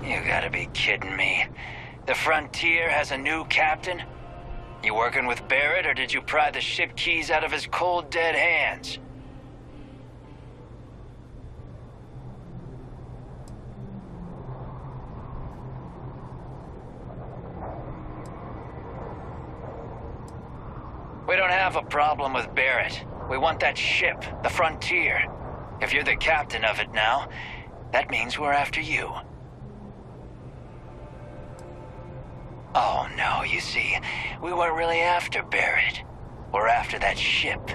You gotta be kidding me. The Frontier has a new captain? You working with Barrett, or did you pry the ship keys out of his cold, dead hands? We don't have a problem with Barrett. We want that ship, the Frontier. If you're the captain of it now, that means we're after you. Oh no, you see, we weren't really after Barrett. We're after that ship.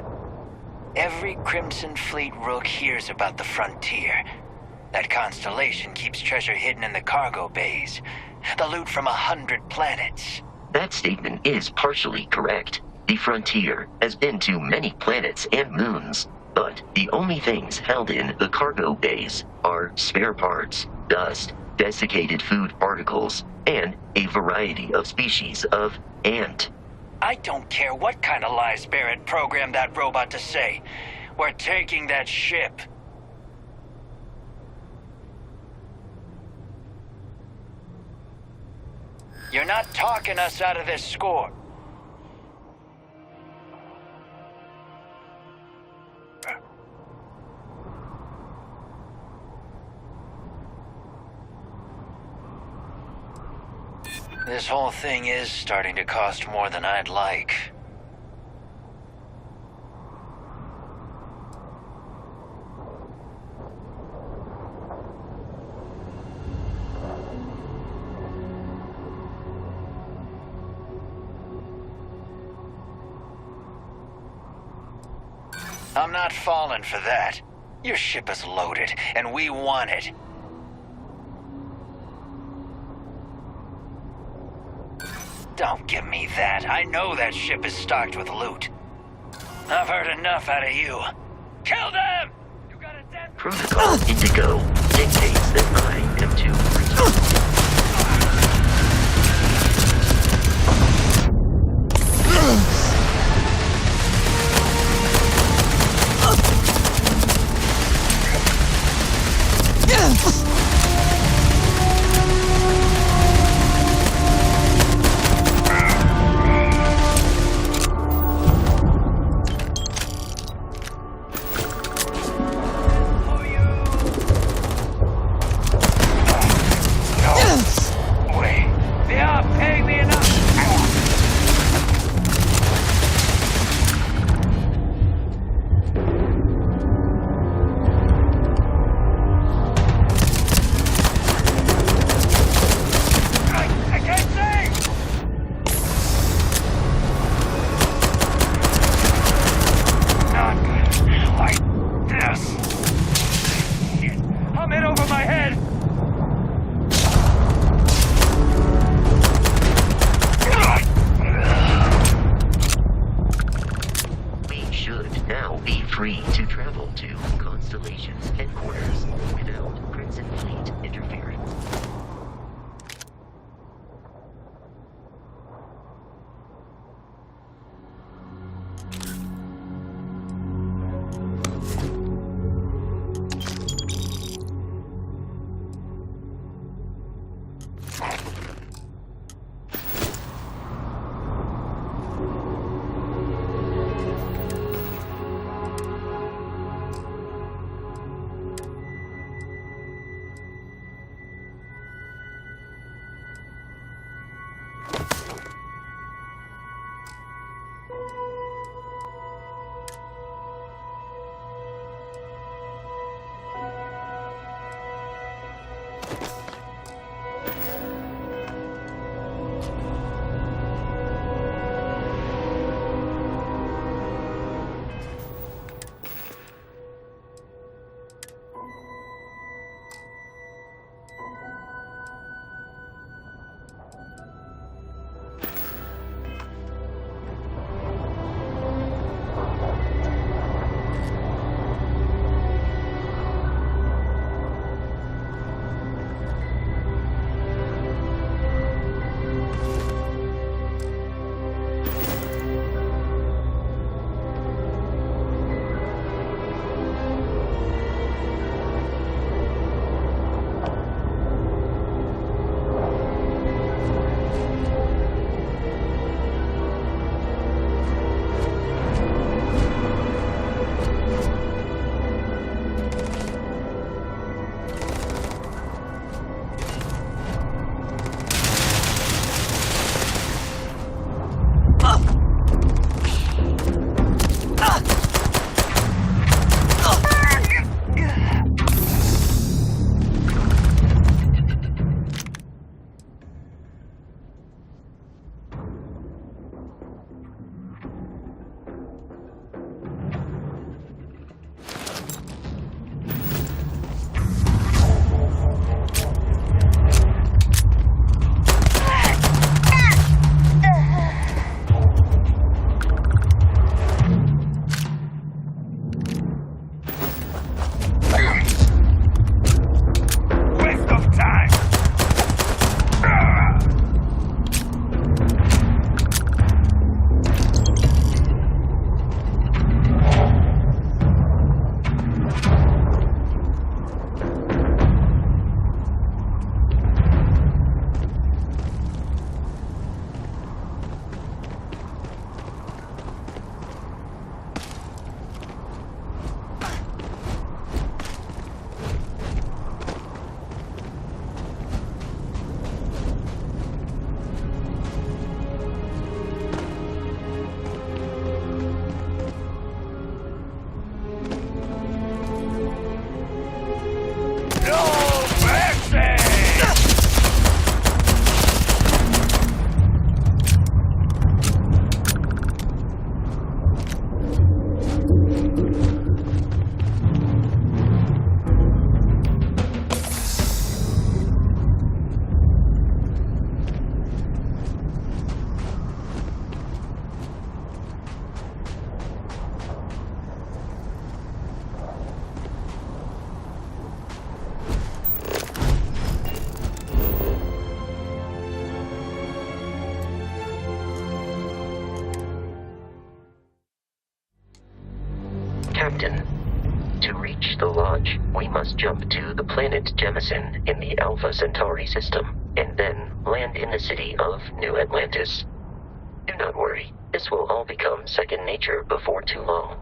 Every Crimson Fleet rook hears about the Frontier. That constellation keeps treasure hidden in the cargo bays. The loot from 100 planets. That statement is partially correct. The Frontier has been to many planets and moons, but the only things held in the cargo bays are spare parts, dust, desiccated food particles, and a variety of species of ant. I don't care what kind of lies Barrett programmed that robot to say. We're taking that ship. You're not talking us out of this score. This whole thing is starting to cost more than I'd like. I'm not falling for that. Your ship is loaded, and we want it. Don't give me that. I know that ship is stocked with loot. I've heard enough out of you. Kill them! You got a dead... Protocol Indigo dictates that I am to... the Lodge, we must jump to the planet Jemison in the Alpha Centauri system, and then land in the city of New Atlantis. Do not worry, this will all become second nature before too long.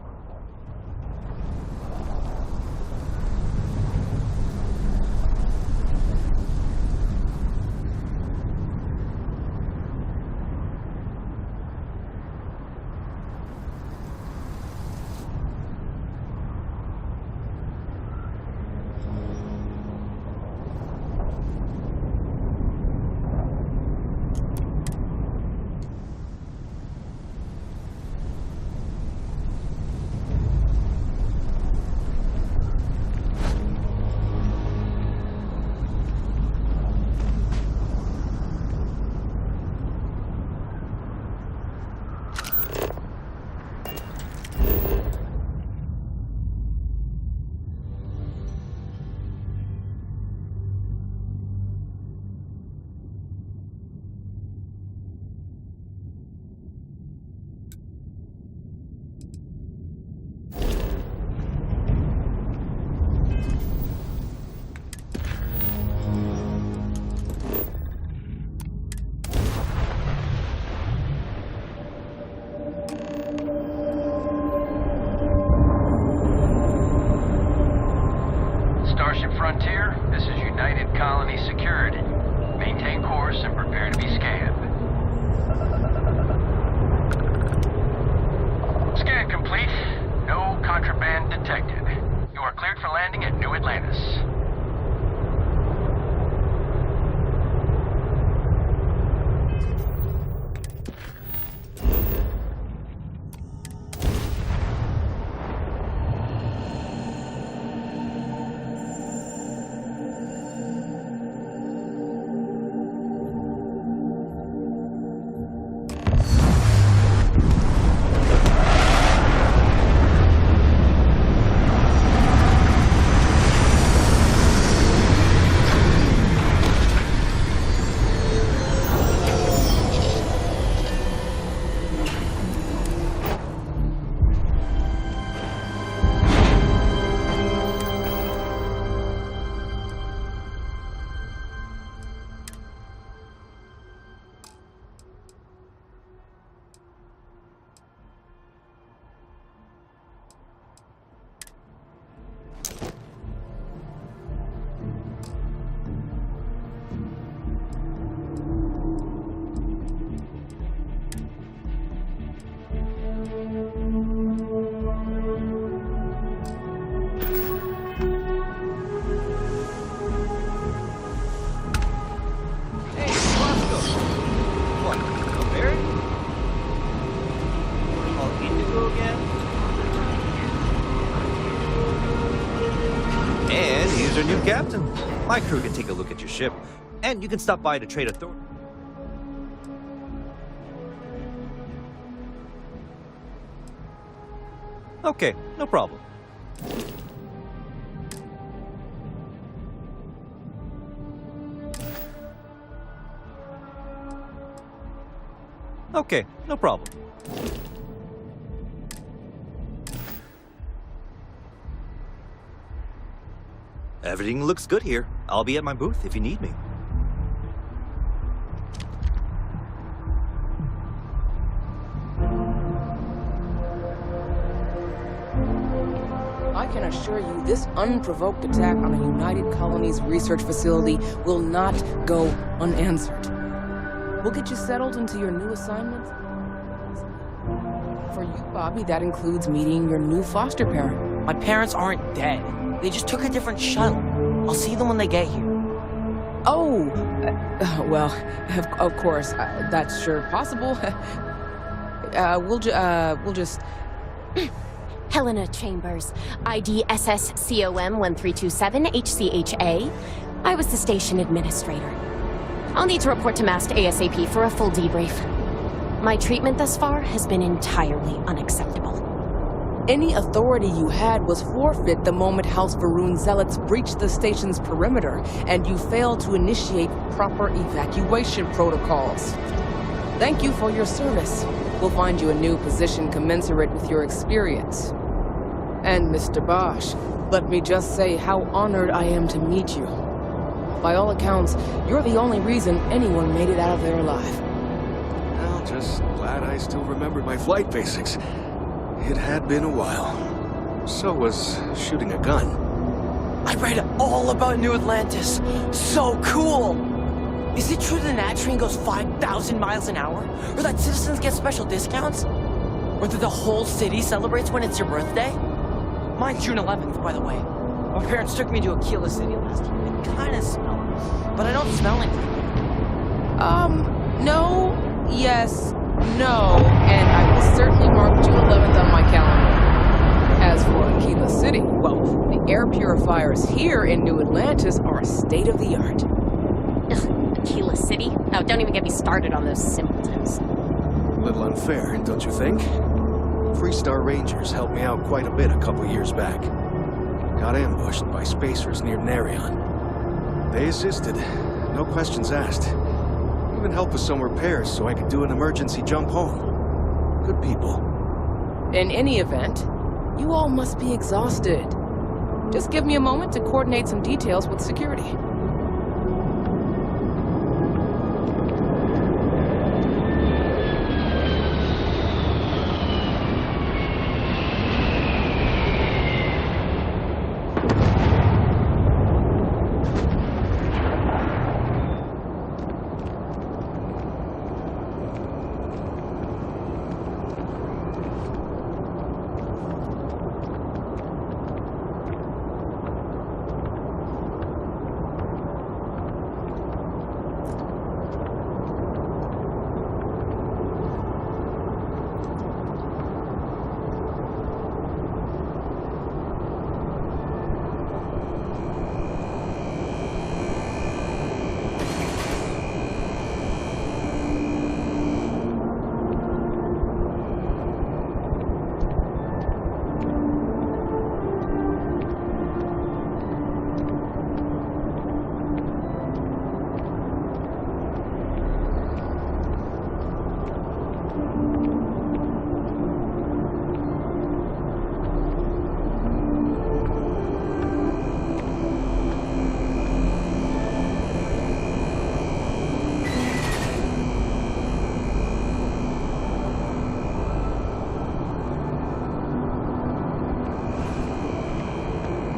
Starship Frontier, this is United Colony Security. Maintain course and prepare to be scanned. Scan complete. No contraband detected. You are cleared for landing at New Atlantis. New captain. My crew can take a look at your ship, and you can stop by to trade authority. Okay, no problem. Okay, no problem. Everything looks good here. I'll be at my booth if you need me. I can assure you this unprovoked attack on a United Colonies research facility will not go unanswered. We'll get you settled into your new assignment. For you, Bobby, that includes meeting your new foster parent. My parents aren't dead. They just took a different shuttle. I'll see them when they get here. Oh, well, of course, that's sure possible. We'll just... Helena Chambers, ID SSCOM 1327 HCHA. I was the station administrator. I'll need to report to MAST ASAP for a full debrief. My treatment thus far has been entirely unacceptable. Any authority you had was forfeit the moment House Varun zealots breached the station's perimeter, and you failed to initiate proper evacuation protocols. Thank you for your service. We'll find you a new position commensurate with your experience. And Mr. Bosch, Let me just say how honored I am to meet you. By all accounts, you're the only reason anyone made it out of there alive. Well, just glad I still remembered my flight basics. It had been a while. So was shooting a gun. I read all about New Atlantis. So cool! Is it true the Nat train goes 5,000 miles an hour? Or that citizens get special discounts? Or that the whole city celebrates when it's your birthday? Mine's June 11th, by the way. My parents took me to Aquila City last year. It kinda smelled, but I don't smell anything. No, yes, no, and I will certainly mark June 11th on my calendar. As for Aquila City, well, the air purifiers here in New Atlantis are state-of-the-art. Ugh, Aquila City? Oh, don't even get me started on those simpletons. A little unfair, don't you think? Freestar Rangers helped me out quite a bit a couple years back. Got ambushed by spacers near Narion. They assisted, no questions asked. Even helped with some repairs so I could do an emergency jump home. Good people. In any event, you all must be exhausted. Just give me a moment to coordinate some details with security.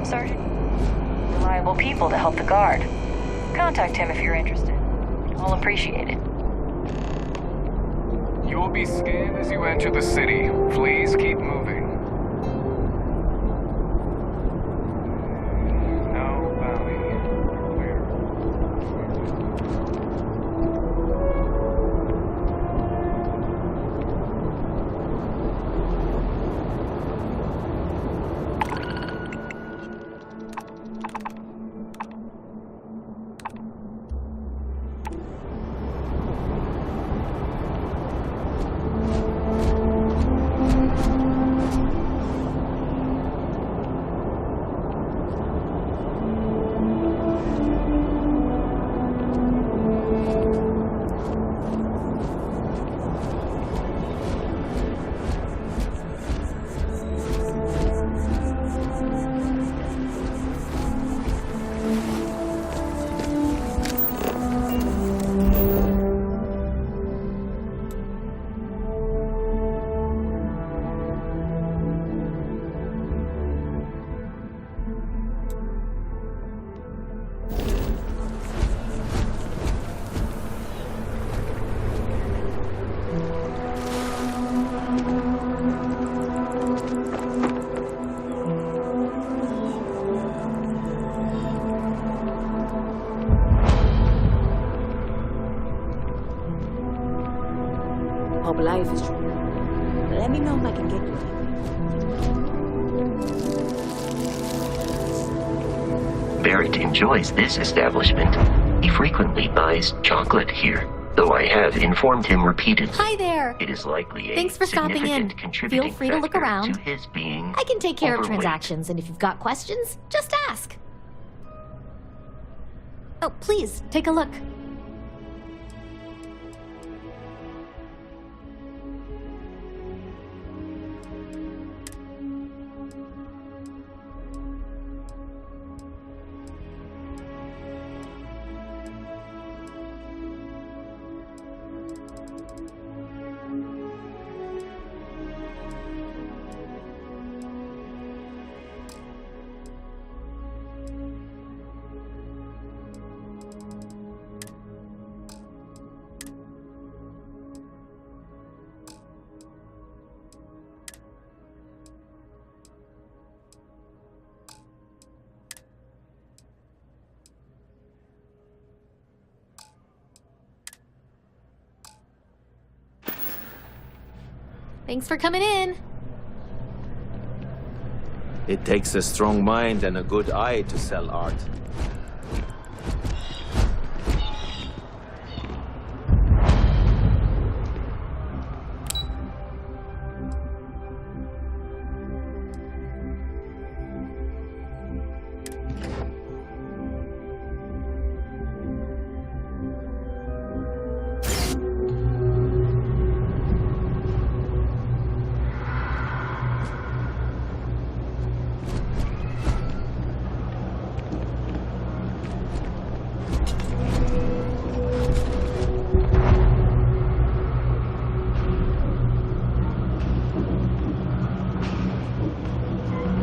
Sergeant. Reliable people to help the guard. Contact him if you're interested. I'll appreciate it. You will be scanned as you enter the city. Please keep moving. No bounty. Clear. Hope life is true. Let me know if I can get you. Barrett enjoys this establishment. He frequently buys chocolate here, though I have informed him repeatedly. Hi there. It is likely a Thanks for stopping in. significant contributing Feel free to look factor around. to his being I can take care of overweight. transactions, and if you've got questions, just ask. Oh, please, take a look. Thanks for coming in. It takes a strong mind and a good eye to sell art.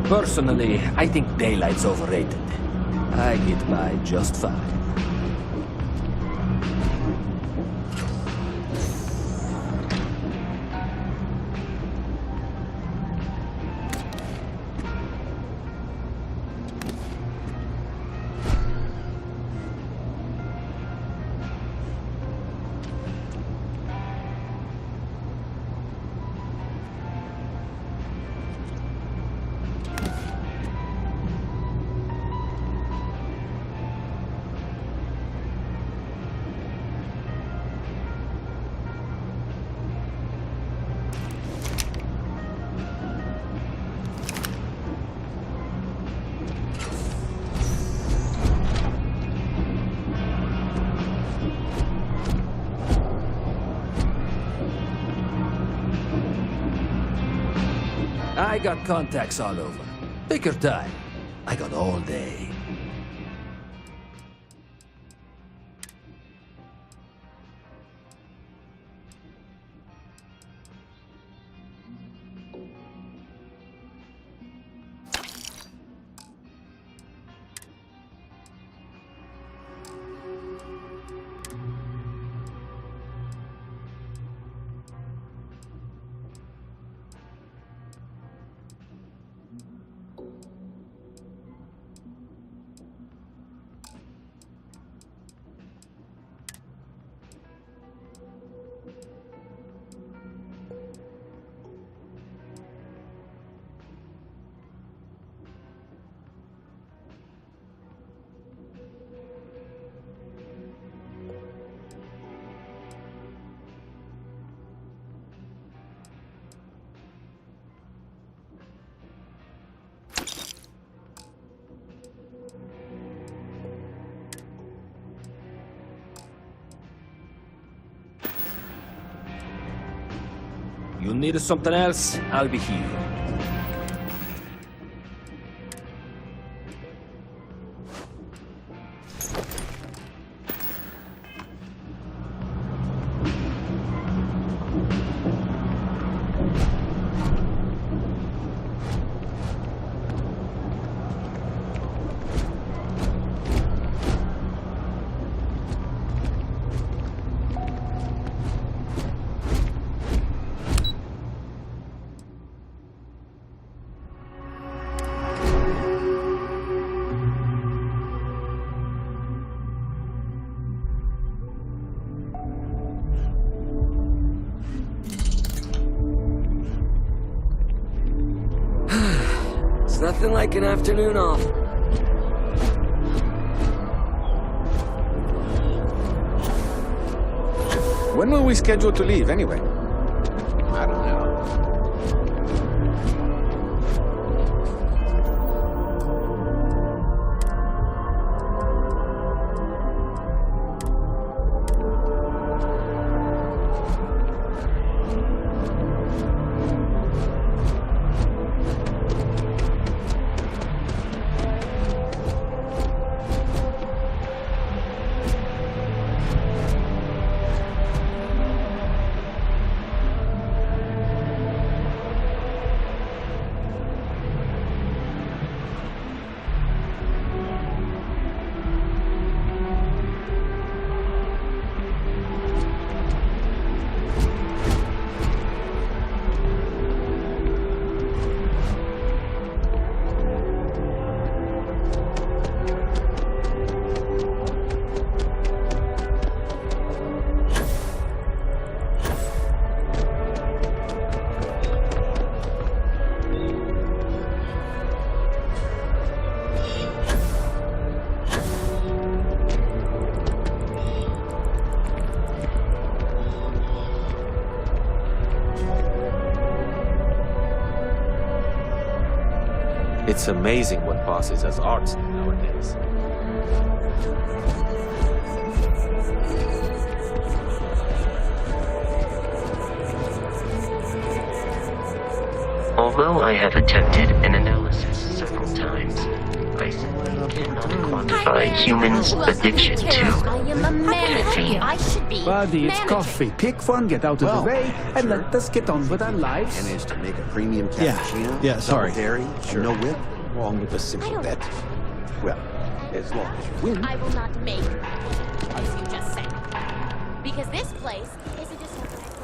Personally, I think daylight's overrated. I get by just fine. I got contacts all over. Take your time. I got all day. You need something else? I'll be here. It's nothing like an afternoon off. When were we scheduled to leave, anyway? I don't know. It's amazing what passes as arts nowadays. Although I have attempted an analysis several times, I simply cannot quantify humans' addiction to caffeine. I should be Buddy, it's manager. coffee. Pick one, get out of the way, and let us get on with our lives. Managed to make a premium Yeah, cappuccino. yeah, sorry. Double dairy, Sure. no whip. Wrong with a simple bet. Well, as long as you win. I will not make as you just said. Because this place isn't just something I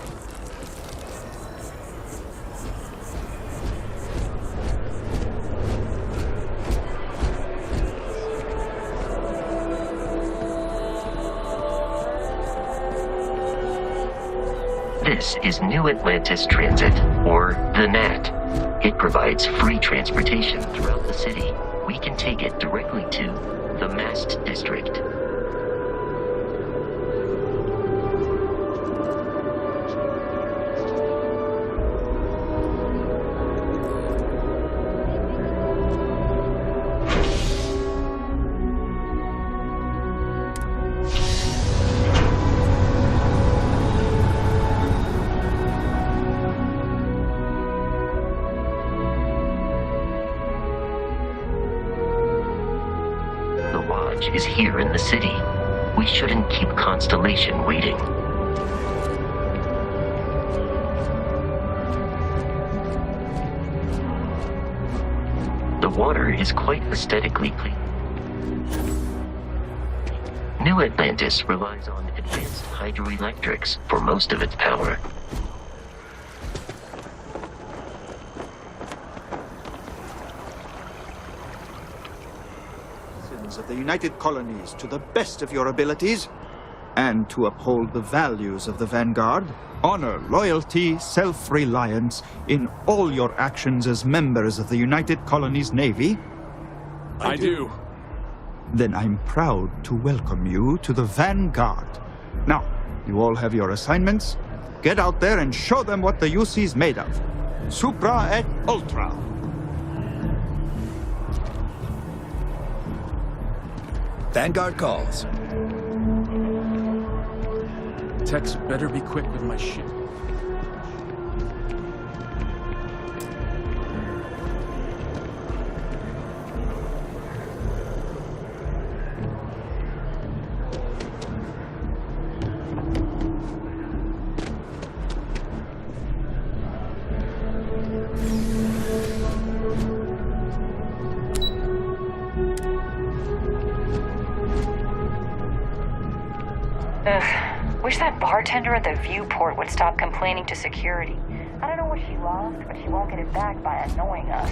This is New Atlantis Transit, or the NAT. It provides free transportation throughout the city. We can take it directly to the Mast District. Is here in the city. We shouldn't keep Constellation waiting. The water is quite aesthetically clean. New Atlantis relies on advanced hydroelectrics for most of its power. Of the United Colonies to the best of your abilities, and to uphold the values of the Vanguard, honor, loyalty, self-reliance in all your actions as members of the United Colonies Navy? I do. Then I'm proud to welcome you to the Vanguard. Now, you all have your assignments. Get out there and show them what the UC's made of. Supra et Ultra. Vanguard calls. Tex better be quick with my shit. Wish that bartender at the viewport would stop complaining to security. I don't know what she lost, but she won't get it back by annoying us.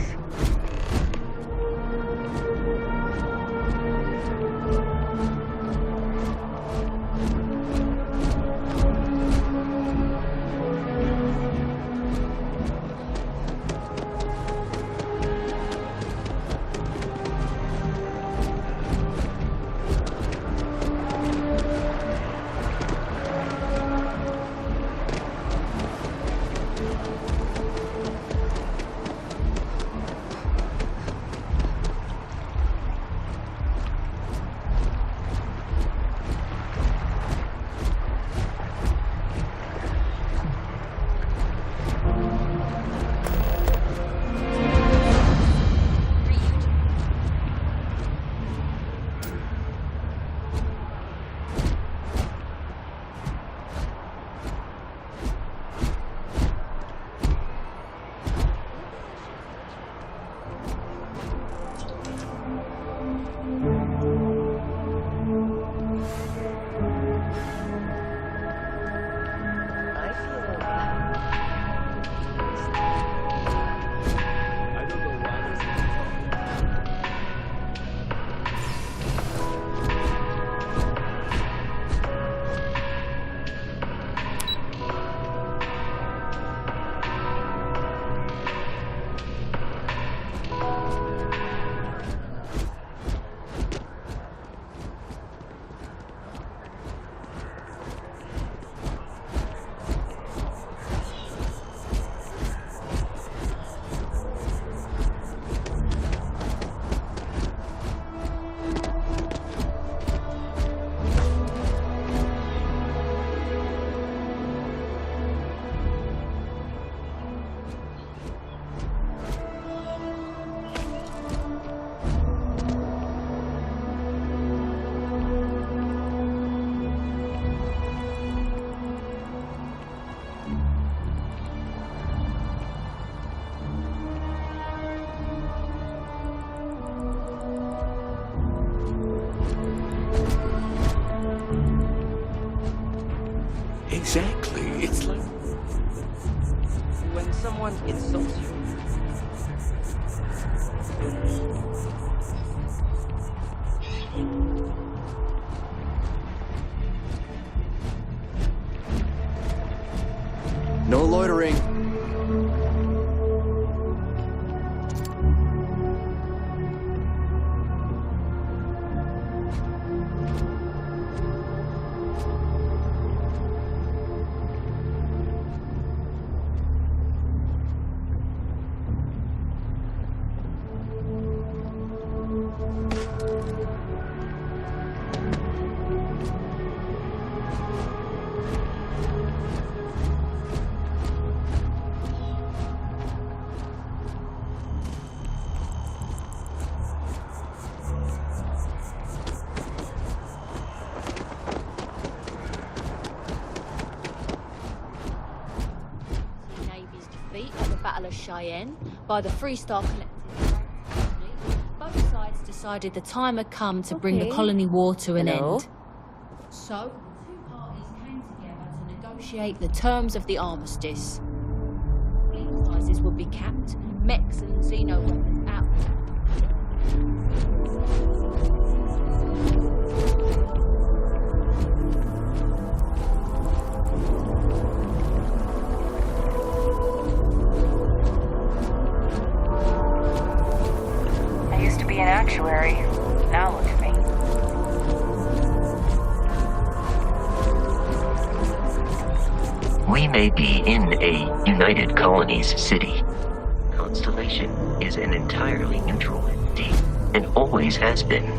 Exactly. It's like When someone insults you. No loitering. Navy's defeat at the Battle of Cheyenne by the Freestar Collective. Both sides decided the time had come to bring the colony war to an end. So, the two parties came together to negotiate the terms of the armistice. Fleet sizes would be capped, mechs and xeno weapons out. I used to be an actuary. Now look at me. We may be in a United Colonies city. Constellation is an entirely neutral entity, and always has been.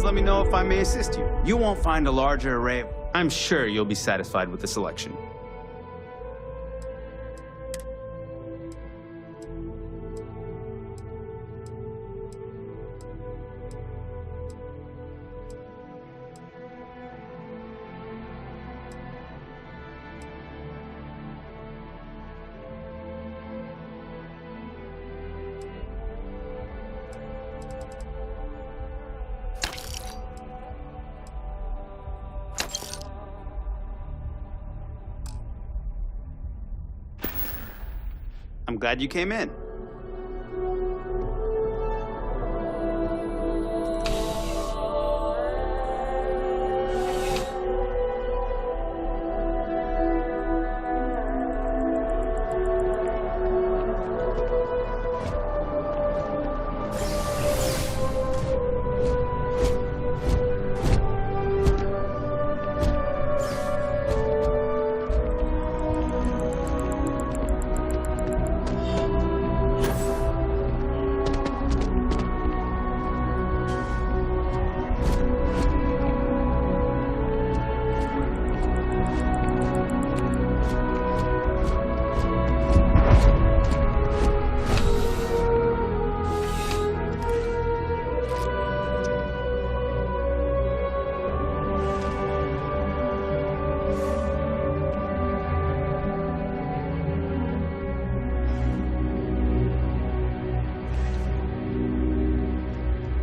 Let me know if I may assist you. You won't find a larger array. I'm sure you'll be satisfied with the selection. I'm glad you came in.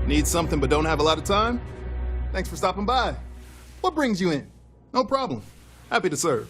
Need something but don't have a lot of time? Thanks for stopping by. What brings you in? No problem. Happy to serve.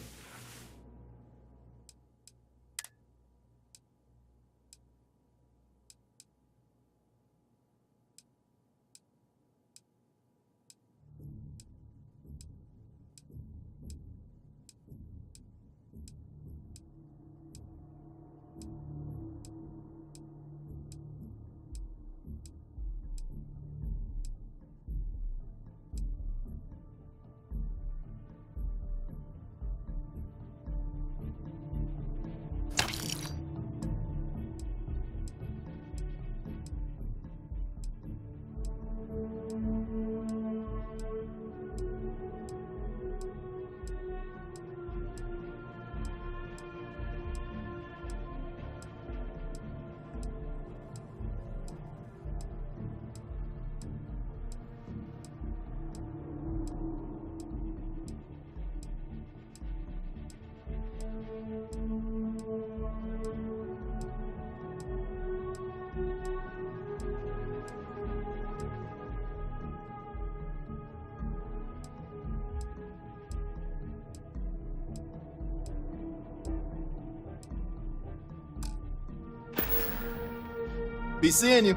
Be seeing you.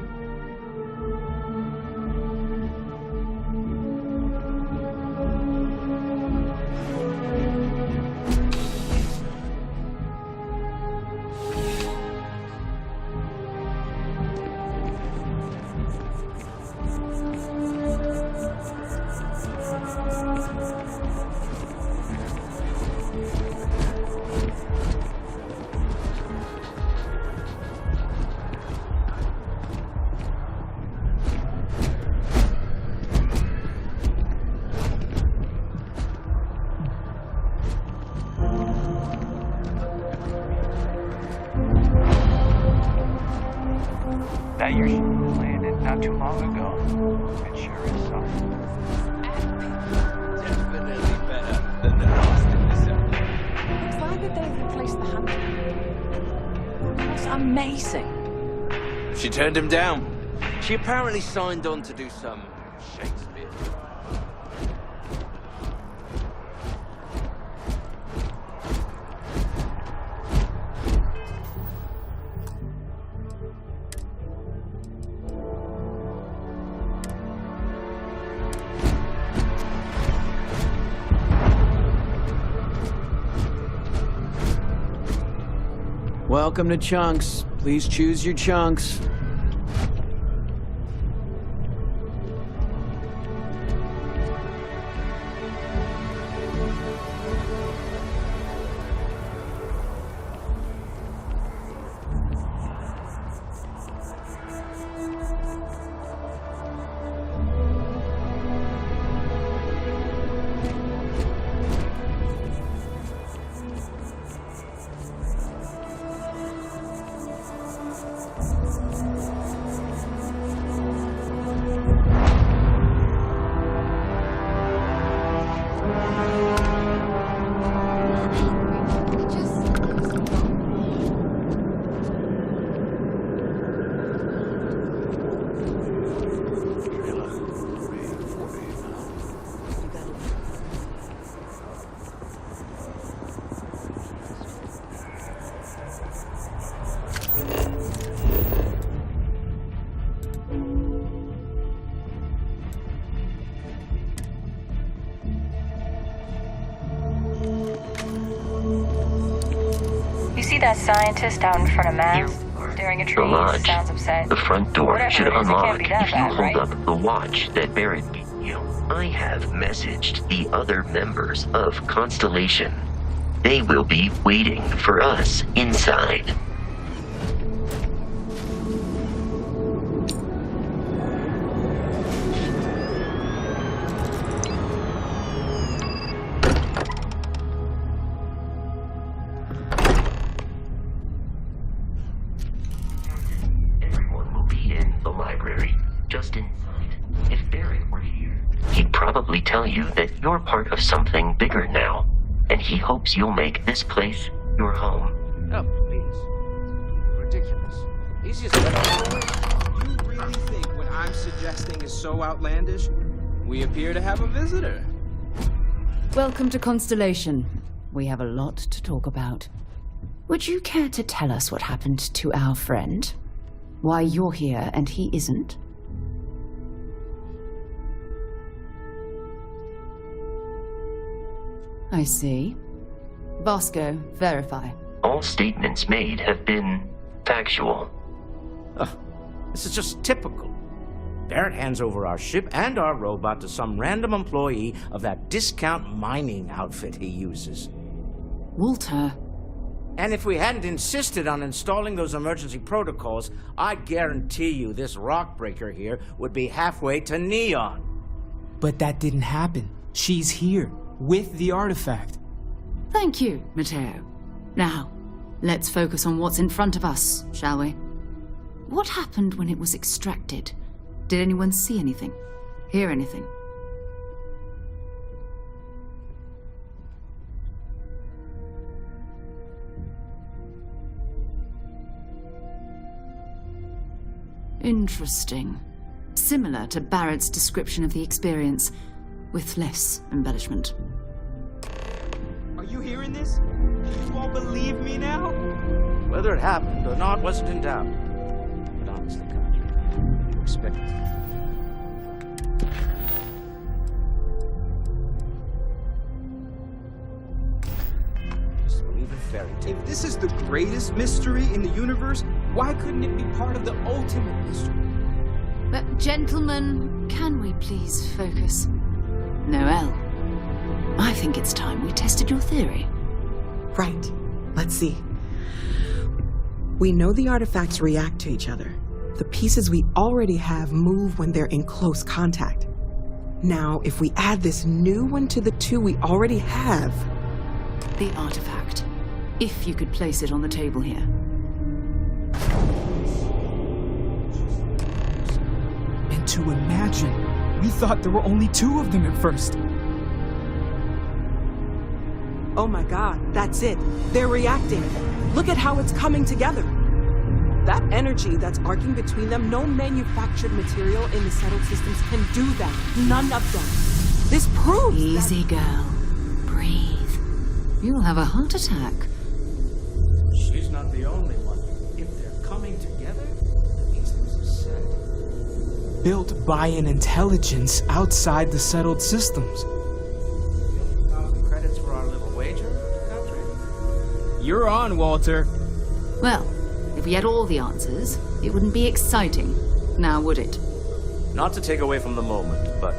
That your ship landed not too long ago. It sure is something. Definitely better than the last in this episode. I'm glad that they've replaced the hunter. That's amazing. She turned him down. She apparently signed on to do some Shakespeare. Welcome to Chunks. Please choose your chunks. See that scientist out in front of Max? Staring at The trees, lodge. sounds upset. The front door Whatever should it is, it can't unlock be that if you bad, hold right? up the watch that Barrett gave you. I have messaged the other members of Constellation. They will be waiting for us inside. Everyone will be in the library, just inside. If Barrett were here, he'd probably tell you that you're part of something bigger now, and he hopes you'll make this place your home. Oh, please. Ridiculous. Easiest way. You really think what I'm suggesting is so outlandish? We appear to have a visitor. Welcome to Constellation. We have a lot to talk about. Would you care to tell us what happened to our friend? Why you're here and he isn't? I see. Vasco, verify. All statements made have been factual. This is just typical. Barrett hands over our ship and our robot to some random employee of that discount mining outfit he uses. Walter. And if we hadn't insisted on installing those emergency protocols, I guarantee you this rock breaker here would be halfway to Neon. But that didn't happen. She's here, with the artifact. Thank you, Matteo. Now, let's focus on what's in front of us, shall we? What happened when it was extracted? Did anyone see anything? Hear anything? Interesting. Similar to Barrett's description of the experience, with less embellishment. Are you hearing this? Do you all believe me now? Whether it happened or not wasn't in doubt. But honestly, Just believe in fairy tales. If this is the greatest mystery in the universe, why couldn't it be part of the ultimate mystery? But gentlemen, can we please focus? Noel, I think it's time we tested your theory. Right. Let's see. We know the artifacts react to each other. The pieces we already have move when they're in close contact. Now, if we add this new one to the two we already have... The artifact. If you could place it on the table here. And to imagine, we thought there were only 2 of them at first. Oh my god, that's it. They're reacting. Look at how it's coming together. That energy that's arcing between them, no manufactured material in the settled systems can do that. None of them. This proves Easy, girl. Breathe. You'll have a heart attack. She's not the only one. If they're coming together, that means there's a set. Built by an intelligence outside the settled systems. 1,000 credits for our little wager, Country? You're on, Walter. Well, if we had all the answers, it wouldn't be exciting. Now, would it? Not to take away from the moment, but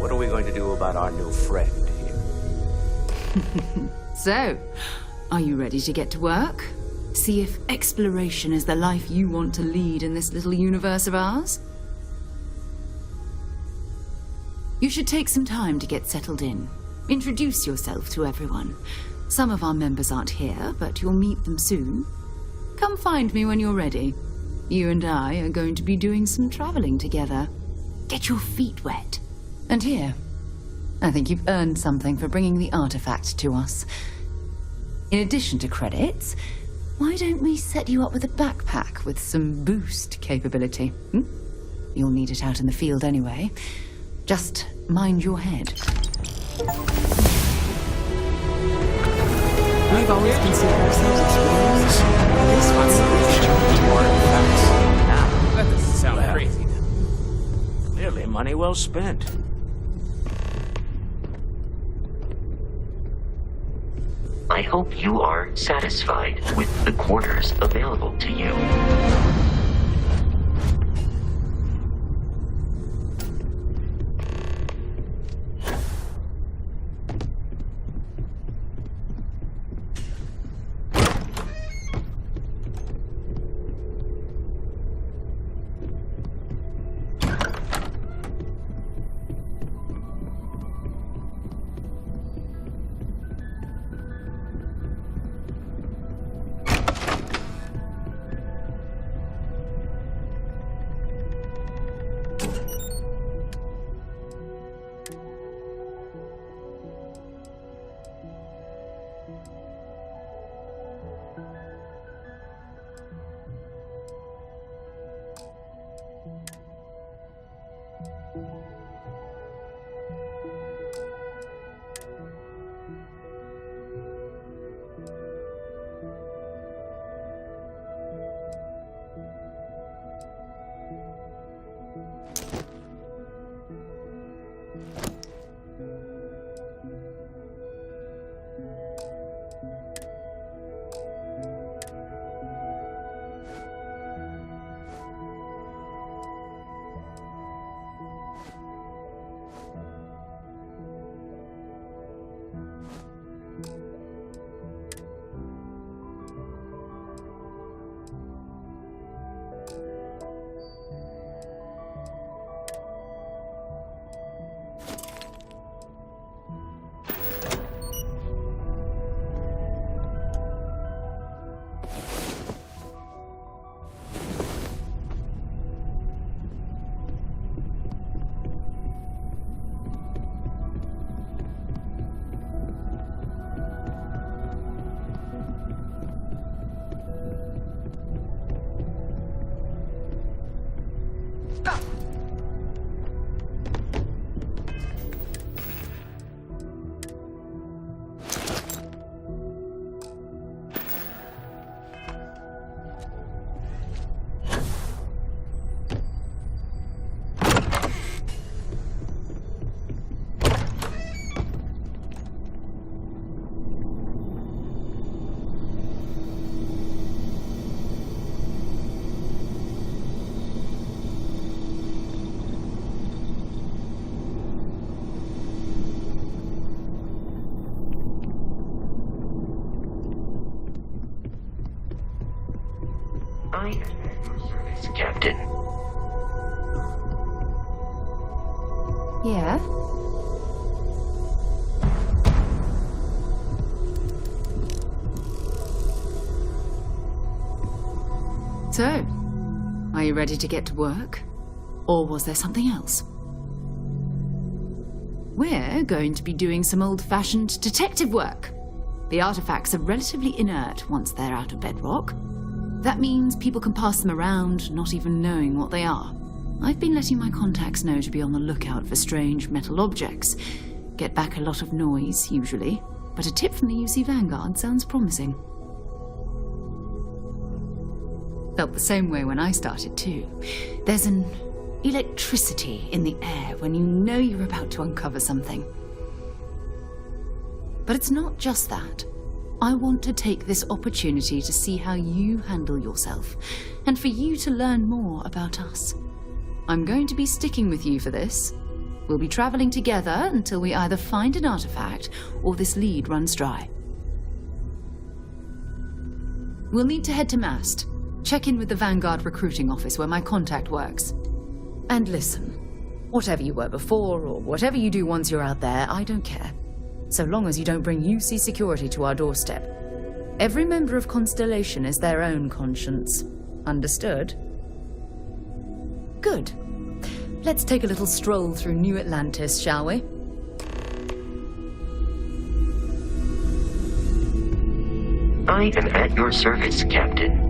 what are we going to do about our new friend here? So, are you ready to get to work? See if exploration is the life you want to lead in this little universe of ours? You should take some time to get settled in. Introduce yourself to everyone. Some of our members aren't here, but you'll meet them soon. Come find me when you're ready. You and I are going to be doing some traveling together. Get your feet wet. And here, I think you've earned something for bringing the artifact to us. In addition to credits, why don't we set you up with a backpack with some boost capability? You'll need it out in the field anyway. Just mind your head. We've always considered ourselves explorers. This one's Now, That doesn't sound crazy. clearly money well spent. I hope you are satisfied with the quarters available to you. I am at your service, Captain. Yeah? So, are you ready to get to work? Or was there something else? We're going to be doing some old-fashioned detective work. The artifacts are relatively inert once they're out of bedrock. That means people can pass them around, not even knowing what they are. I've been letting my contacts know to be on the lookout for strange metal objects. Get back a lot of noise, usually, but a tip from the UC Vanguard sounds promising. Felt the same way when I started, too. There's an electricity in the air when you know you're about to uncover something. But it's not just that. I want to take this opportunity to see how you handle yourself, and for you to learn more about us. I'm going to be sticking with you for this. We'll be traveling together until we either find an artifact or this lead runs dry. We'll need to head to Mast. Check in with the Vanguard recruiting office where my contact works. And listen, whatever you were before or whatever you do once you're out there, I don't care. So long as you don't bring UC security to our doorstep. Every member of Constellation is their own conscience. Understood? Good. Let's take a little stroll through New Atlantis, shall we? I am at your service, Captain.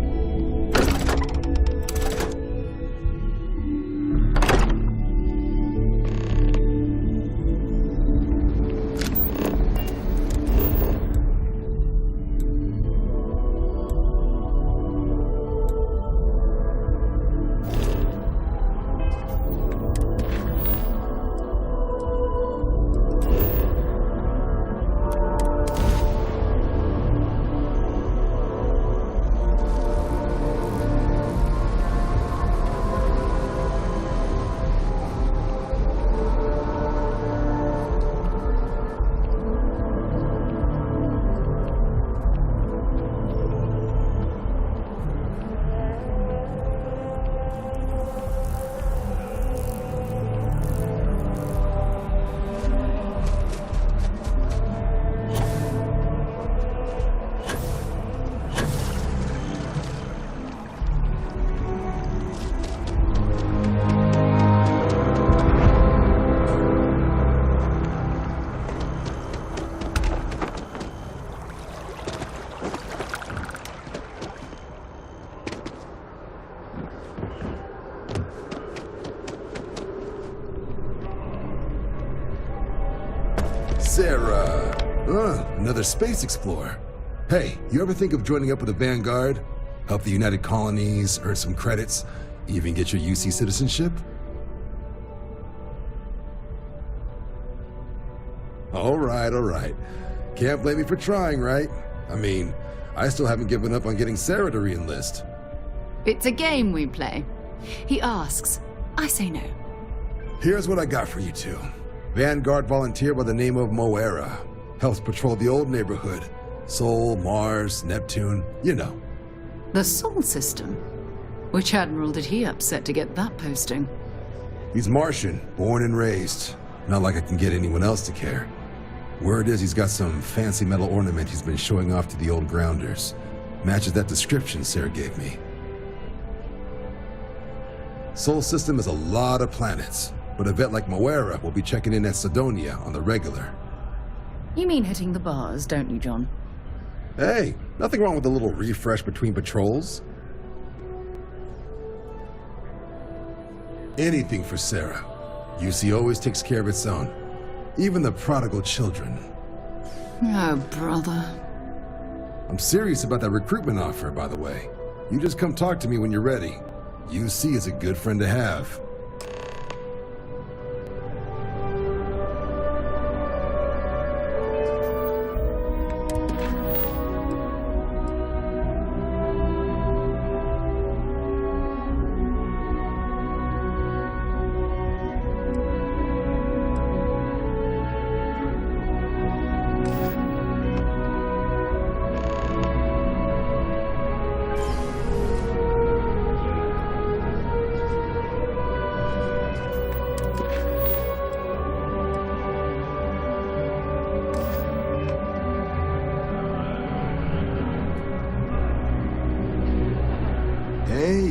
Sarah. Another space explorer. Hey, you ever think of joining up with the Vanguard? Help the United Colonies, earn some credits, even get your UC citizenship? All right. Can't blame me for trying, right? I mean, I still haven't given up on getting Sarah to re-enlist. It's a game we play. He asks, I say no. Here's what I got for you two. Vanguard volunteer by the name of Moira. Helps patrol the old neighborhood. Sol, Mars, Neptune, you know. The Sol system? Which admiral did he upset to get that posting? He's Martian, born and raised. Not like I can get anyone else to care. Word is he's got some fancy metal ornament he's been showing off to the old grounders. Matches that description Sarah gave me. Sol system is a lot of planets, but a vet like Moira will be checking in at Sidonia on the regular. You mean hitting the bars, don't you, John? Hey, nothing wrong with a little refresh between patrols. Anything for Sarah. UC always takes care of its own. Even the prodigal children. Oh, brother. I'm serious about that recruitment offer, by the way. You just come talk to me when you're ready. UC is a good friend to have.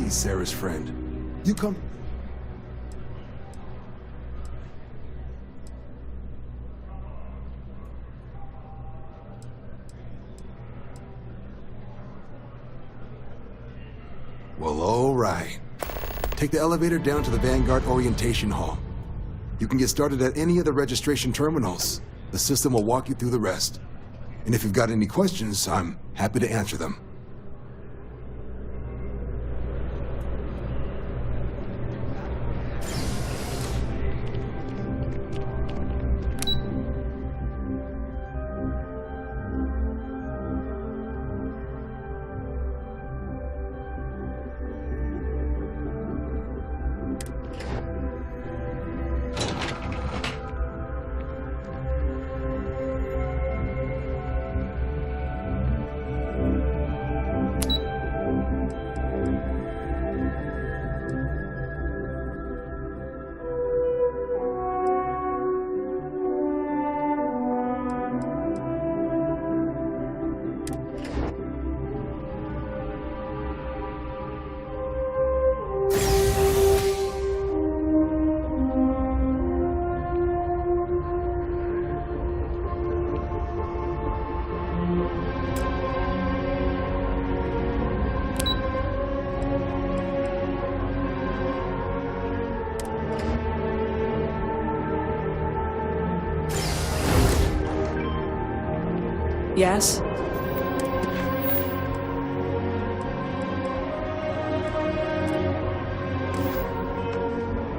Please, Sarah's friend. You come... Well, all right. Take the elevator down to the Vanguard Orientation Hall. You can get started at any of the registration terminals. The system will walk you through the rest. And if you've got any questions, I'm happy to answer them. Yes?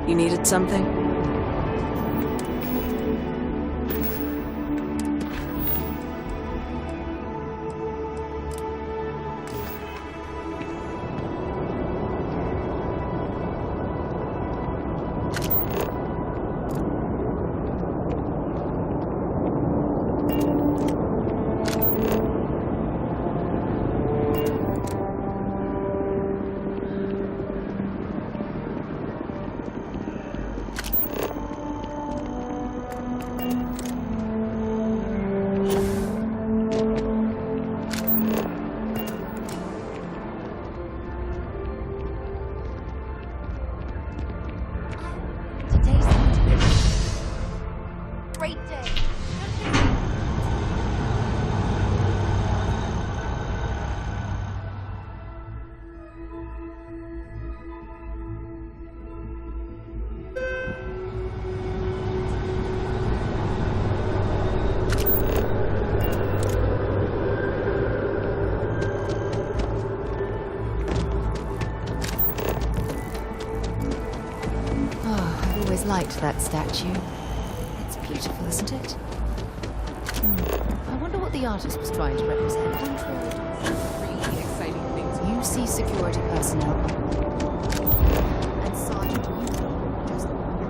You needed something? Liked that statue. It's beautiful, isn't it? I wonder what the artist was trying to represent. Really exciting things. You see security personnel. And Sergeant,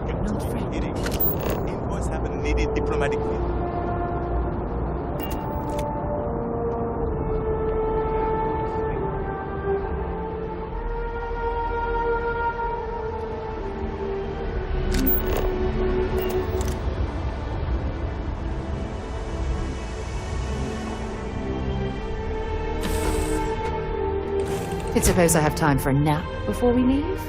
you not afraid. Invoice have a needed diplomatic visa. I suppose I have time for a nap before we leave?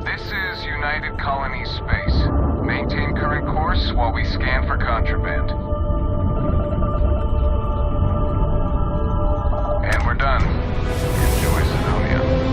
This is United Colony Space. Maintain current course while we scan for contraband. And we're done. Enjoy Sidonia.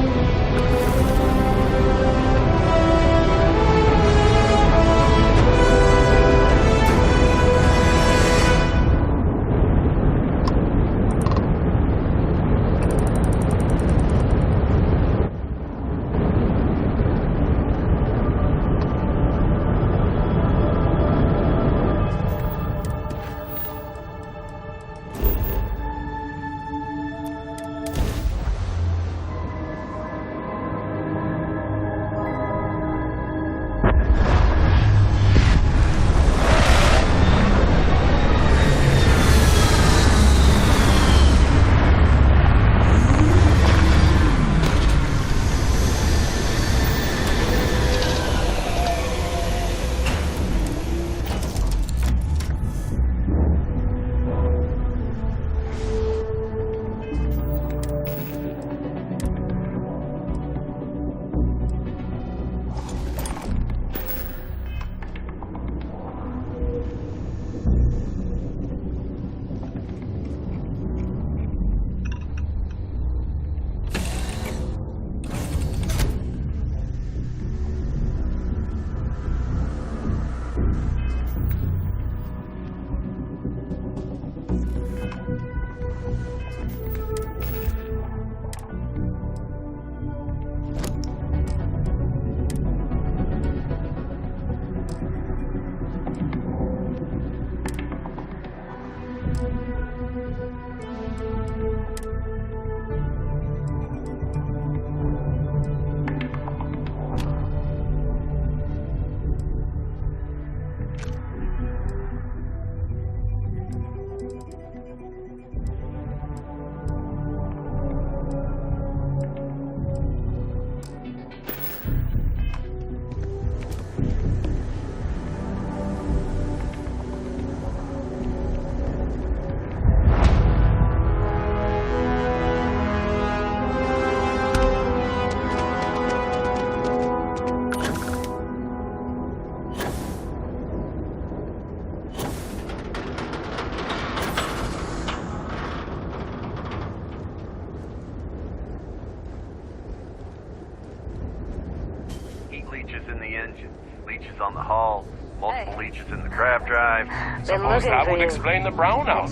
leeches in the engines, leeches on the hull, multiple leeches in the craft drive. Suppose that would explain the brownouts.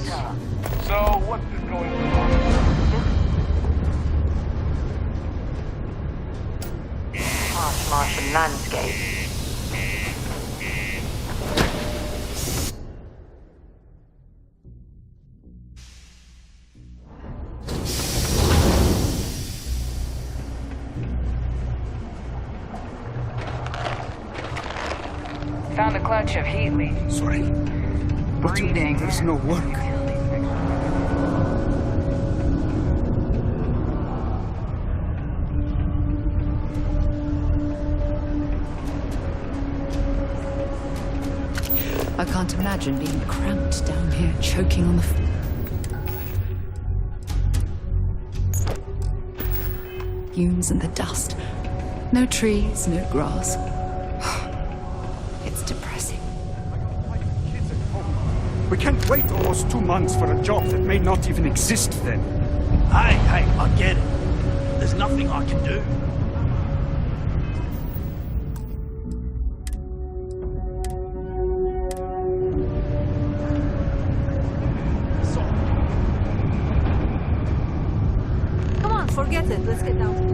So what's this going on? Harsh Martian landscape. Found a clutch of heat leaks. Sorry. But there's no work. I can't imagine being cramped down here, choking on the fumes and the dust. No trees, no grass. It's depressing. We can't wait almost 2 months for a job that may not even exist then. Hey, I get it. There's nothing I can do. Come on, forget it. Let's get down.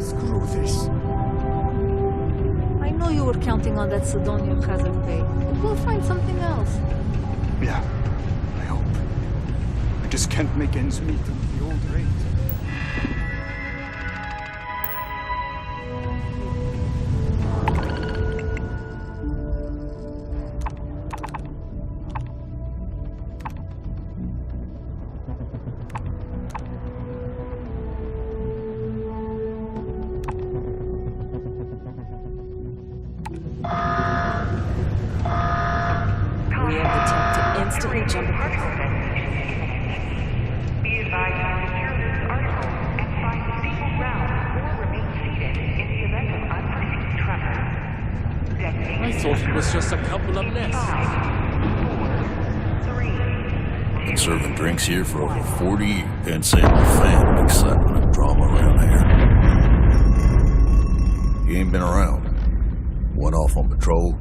Screw this. I know you were counting on that Sidonian hazard pay, but we'll find something else. Yeah, I hope. I just can't make ends meet at the old rate. Instantly jump across. Be advised to secure this article and find stable ground or remain seated in the event of unforeseen tremor. I thought it was just a couple of nests. Been serving drinks here for over 40 years. Can't say I'm a fan of excitement and drama around here. He ain't been around. Went off on patrol.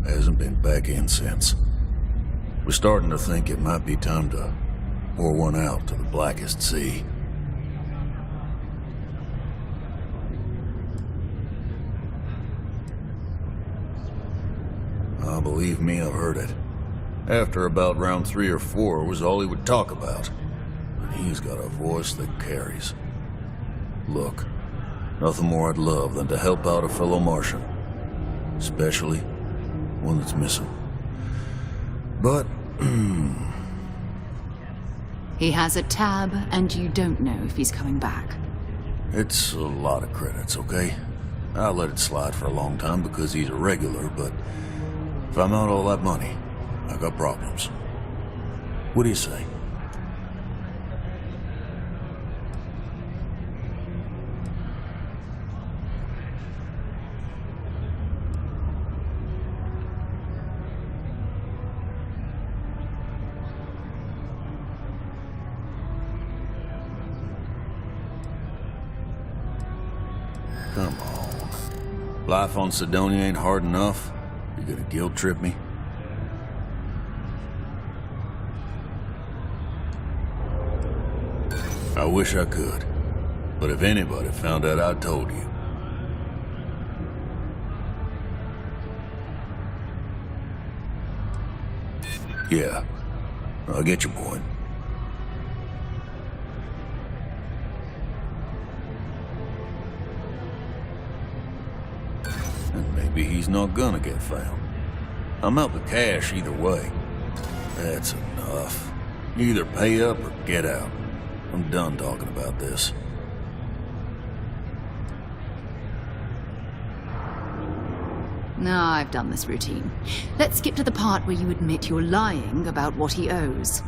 Hasn't been back in since. We're starting to think it might be time to pour one out to the blackest sea. Believe me, I've heard it. After about round 3 or 4 was all he would talk about. And he's got a voice that carries. Look, nothing more I'd love than to help out a fellow Martian. Especially one that's missing. But he has a tab, and you don't know if he's coming back. It's a lot of credits, okay? I let it slide for a long time because he's a regular, but if I'm out all that money, I got problems. What do you say? Come on. Life on Sidonia ain't hard enough. You gonna guilt trip me? I wish I could. But if anybody found out I told you. Yeah, I get your point. And maybe he's not gonna get found. I'm out the cash either way. That's enough. You either pay up or get out. I'm done talking about this. No, I've done this routine. Let's skip to the part where you admit you're lying about what he owes.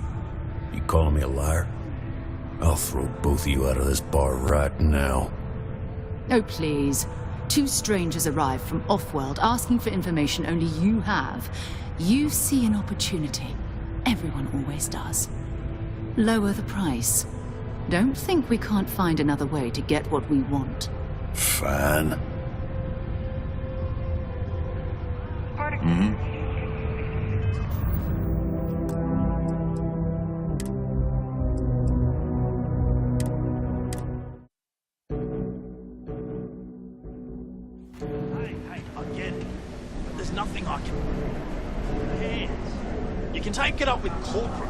You calling me a liar? I'll throw both of you out of this bar right now. Oh, please. 2 strangers arrive from off-world asking for information only you have. You see an opportunity. Everyone always does. Lower the price. Don't think we can't find another way to get what we want. Fine. Hey, I get it. But there's nothing I can... Hands. You can take it up with corporate.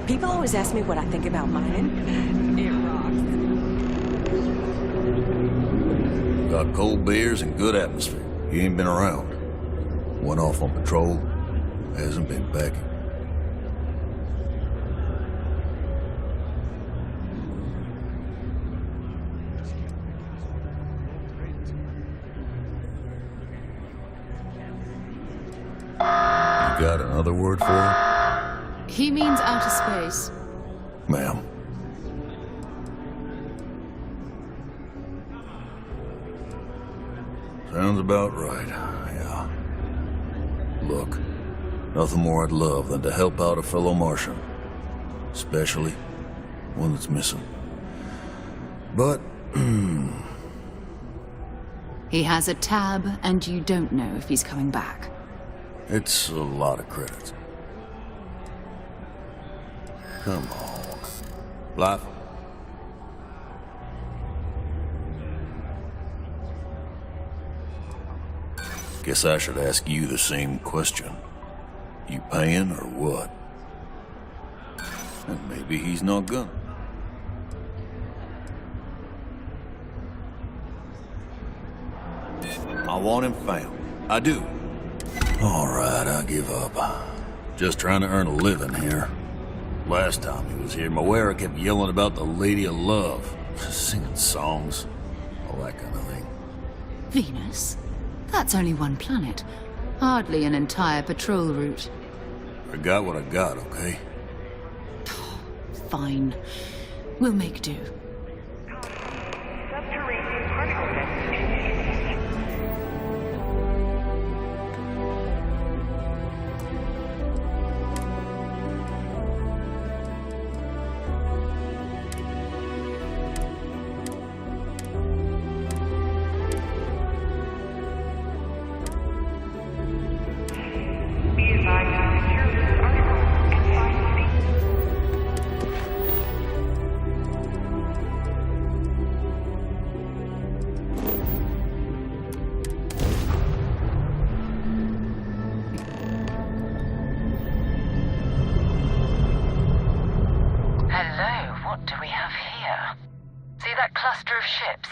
People always ask me what I think about mining. It rocks. Got cold beers and good atmosphere. You ain't been around. Went off on patrol. Hasn't been back. You got another word for it? He means outer space. Ma'am. Sounds about right, yeah. Look, nothing more I'd love than to help out a fellow Martian. Especially one that's missing. But, He has a tab, and you don't know if he's coming back. it's a lot of credits. Come on. Life? Guess I should ask you the same question. You paying or what? And maybe he's not gonna. I want him found. I do. All right, I give up. Just trying to earn a living here. Last time he was here, Moera kept yelling about the Lady of Love, singing songs, all that kind of thing. Venus? That's only one planet. Hardly an entire patrol route. I got what I got, okay? Fine. We'll make do. Subterranean particle density. Be advised to secure this article and find Hello, what do we have here? See that cluster of ships?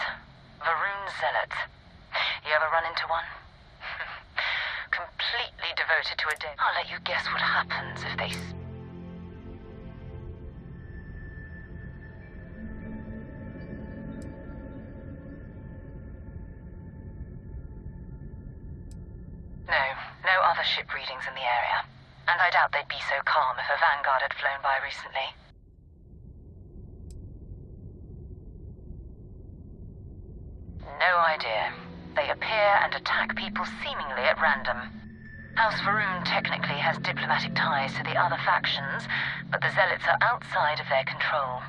Varun Zealots. You ever run into one? Completely devoted to a day. I'll let you guess what happens if they... No other ship readings in the area. And I doubt they'd be so calm if a Vanguard had flown by recently. No idea. They appear and attack people seemingly at random. House Varun technically has diplomatic ties to the other factions, but the Zealots are outside of their control.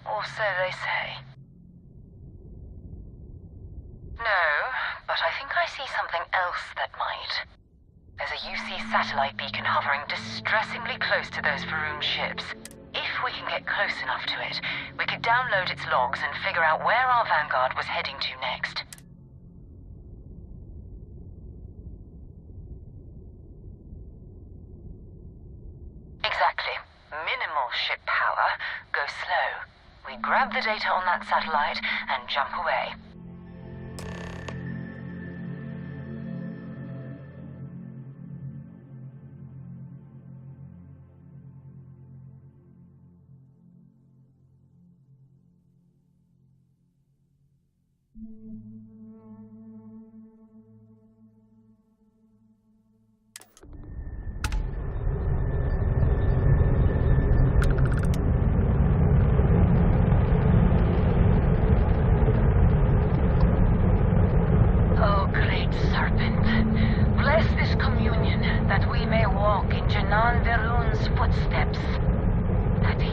Or so they say. No, but I think I see something else that might. There's a UC satellite beacon hovering distressingly close to those Varun ships. If we can get close enough to it, we could download its logs and figure out where our Vanguard was heading to next. Exactly. Minimal ship power. Go slow. We grab the data on that satellite and jump away. Oh, great serpent, bless this communion that we may walk in Janan Verun's footsteps. That he...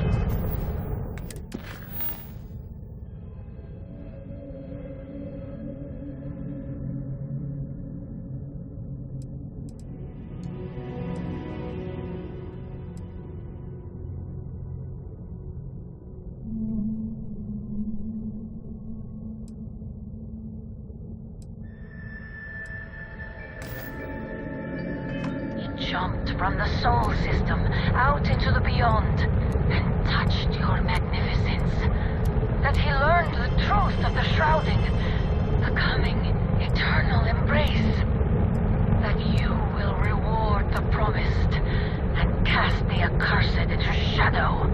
from the Sol system out into the beyond and touched your magnificence. That he learned the truth of the shrouding, the coming eternal embrace. That you will reward the promised and cast the accursed into shadow.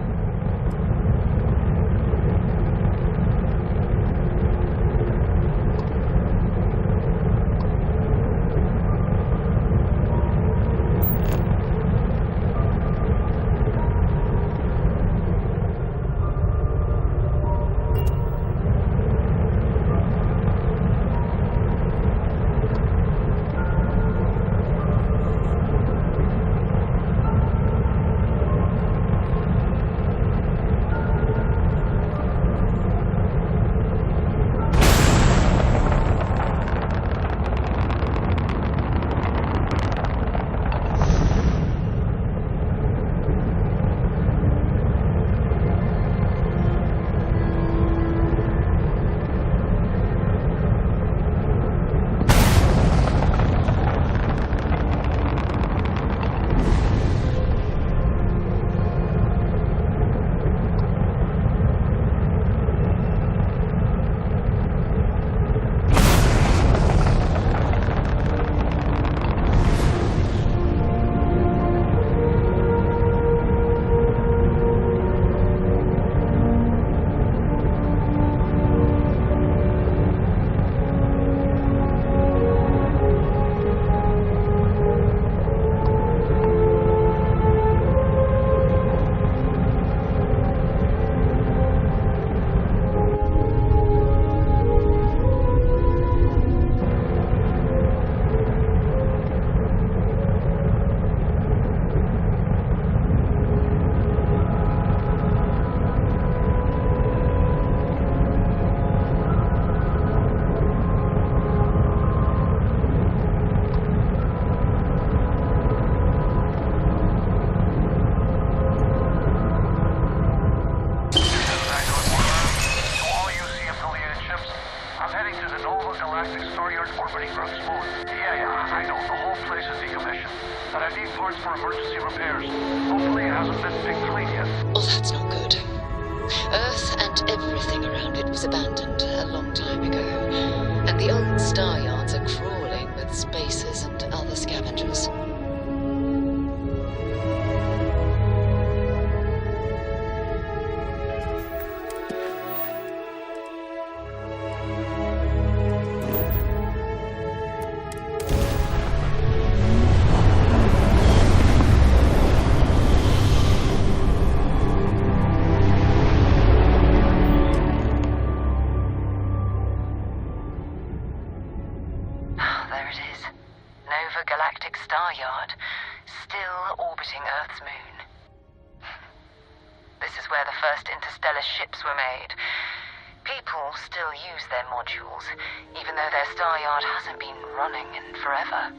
Even though their star yard hasn't been running in forever.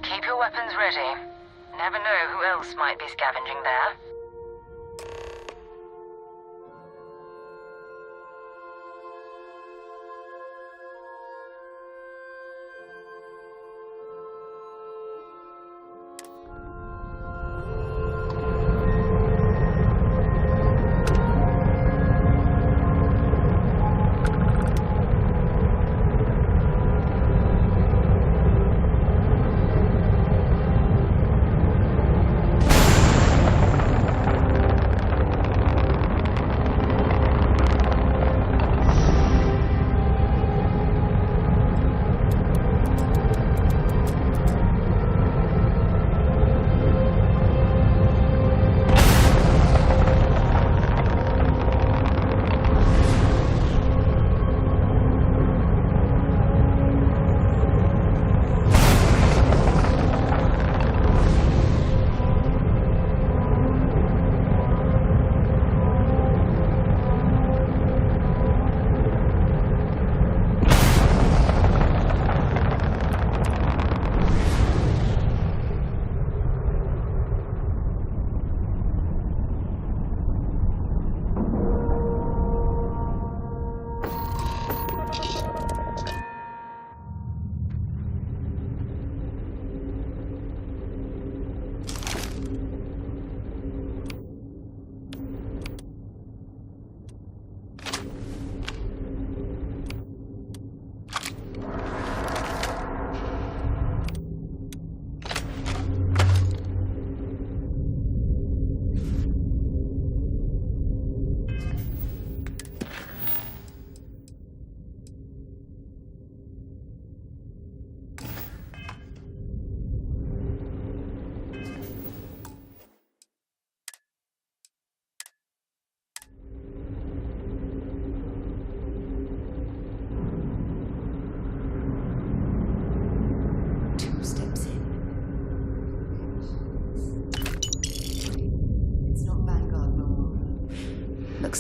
Keep your weapons ready. Never know who else might be scavenging there.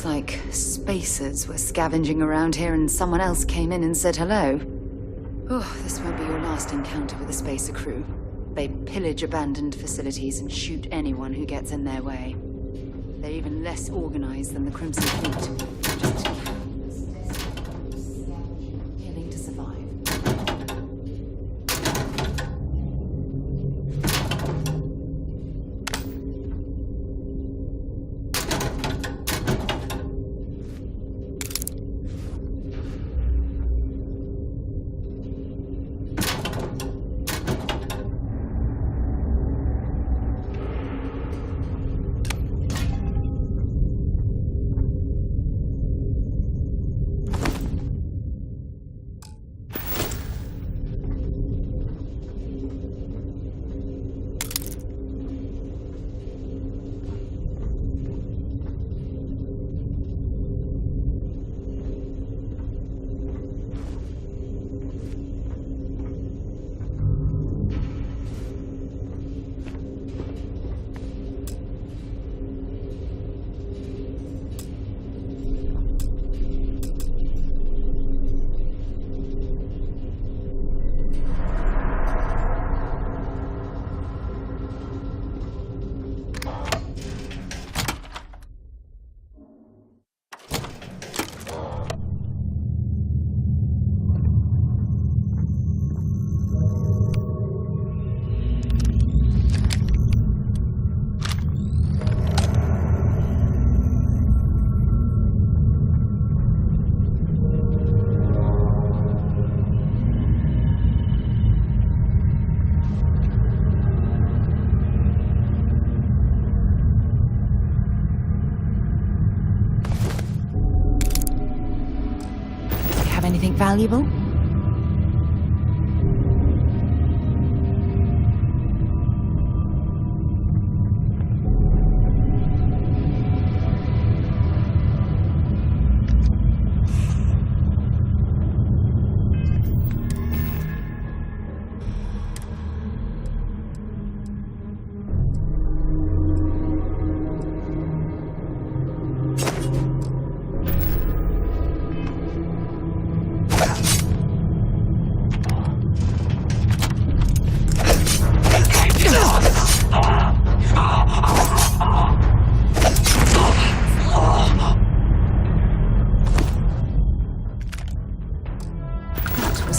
like spacers were scavenging around here and someone else came in and said hello. Oh, this won't be your last encounter with a spacer crew. They pillage abandoned facilities and shoot anyone who gets in their way. They're even less organized than the Crimson Fleet. Just killing to survive. Anything valuable?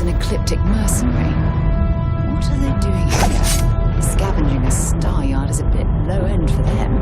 Ecliptic mercenary. What are they doing here? Scavenging a star yard is a bit low end for them.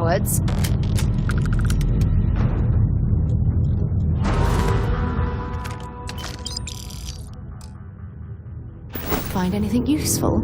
cowards. Find anything useful?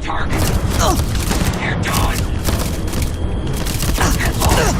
target. You're done. Get lost.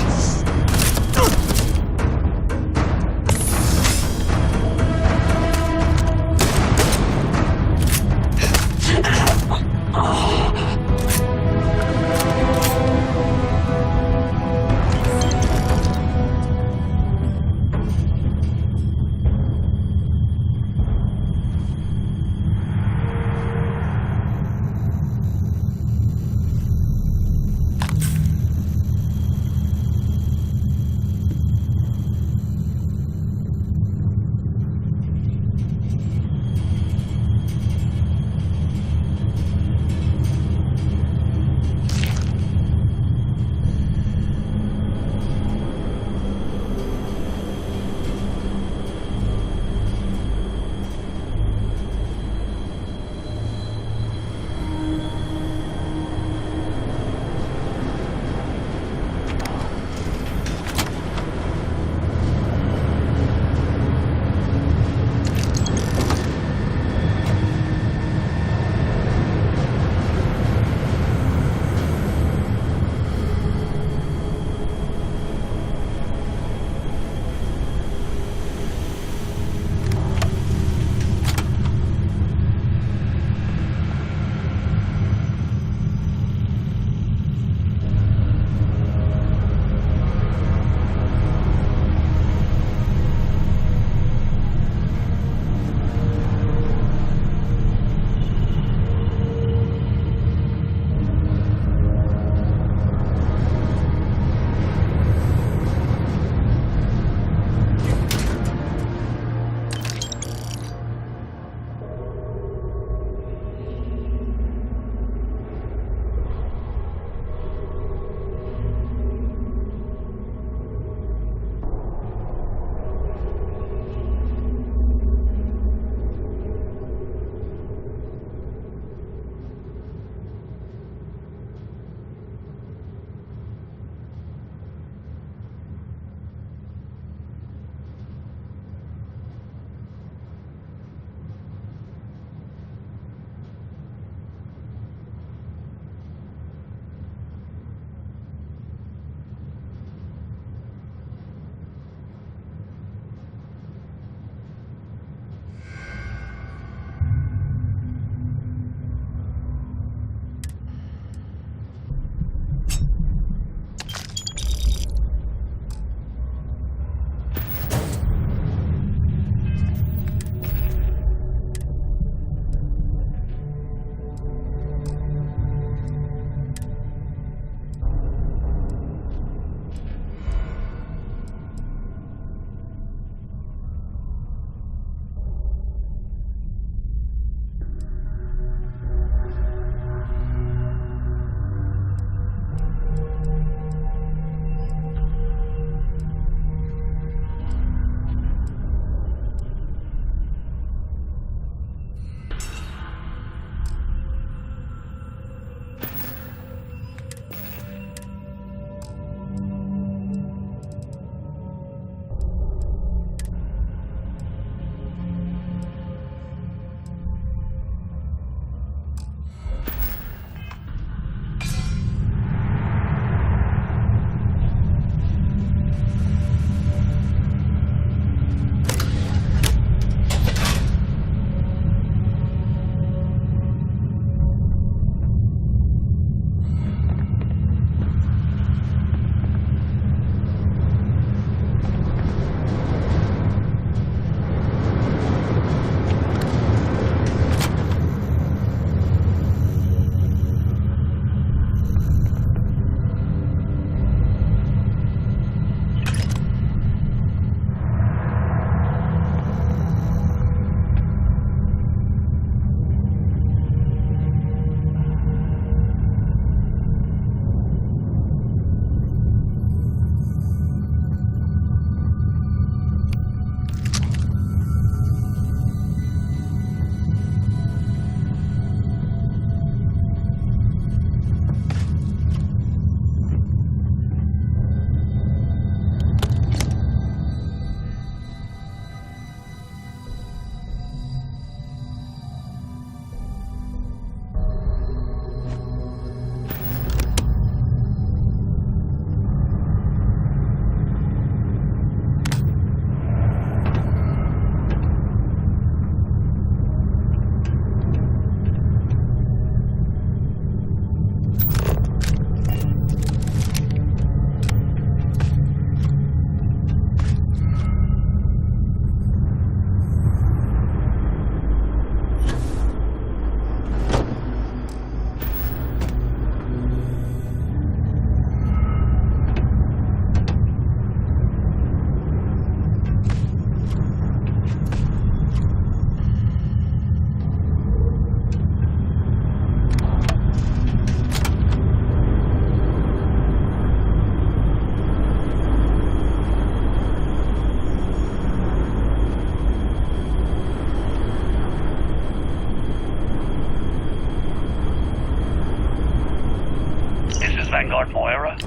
Vanguard Moira?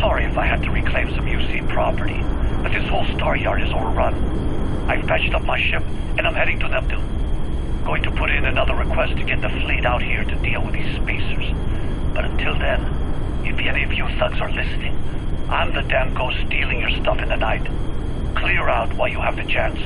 Sorry if I had to reclaim some UC property, but this whole star yard is overrun. I've patched up my ship, and I'm heading to Neptune. Going to put in another request to get the fleet out here to deal with these spacers. But until then, if any of you thugs are listening, I'm the damn ghost stealing your stuff in the night. Clear out while you have the chance.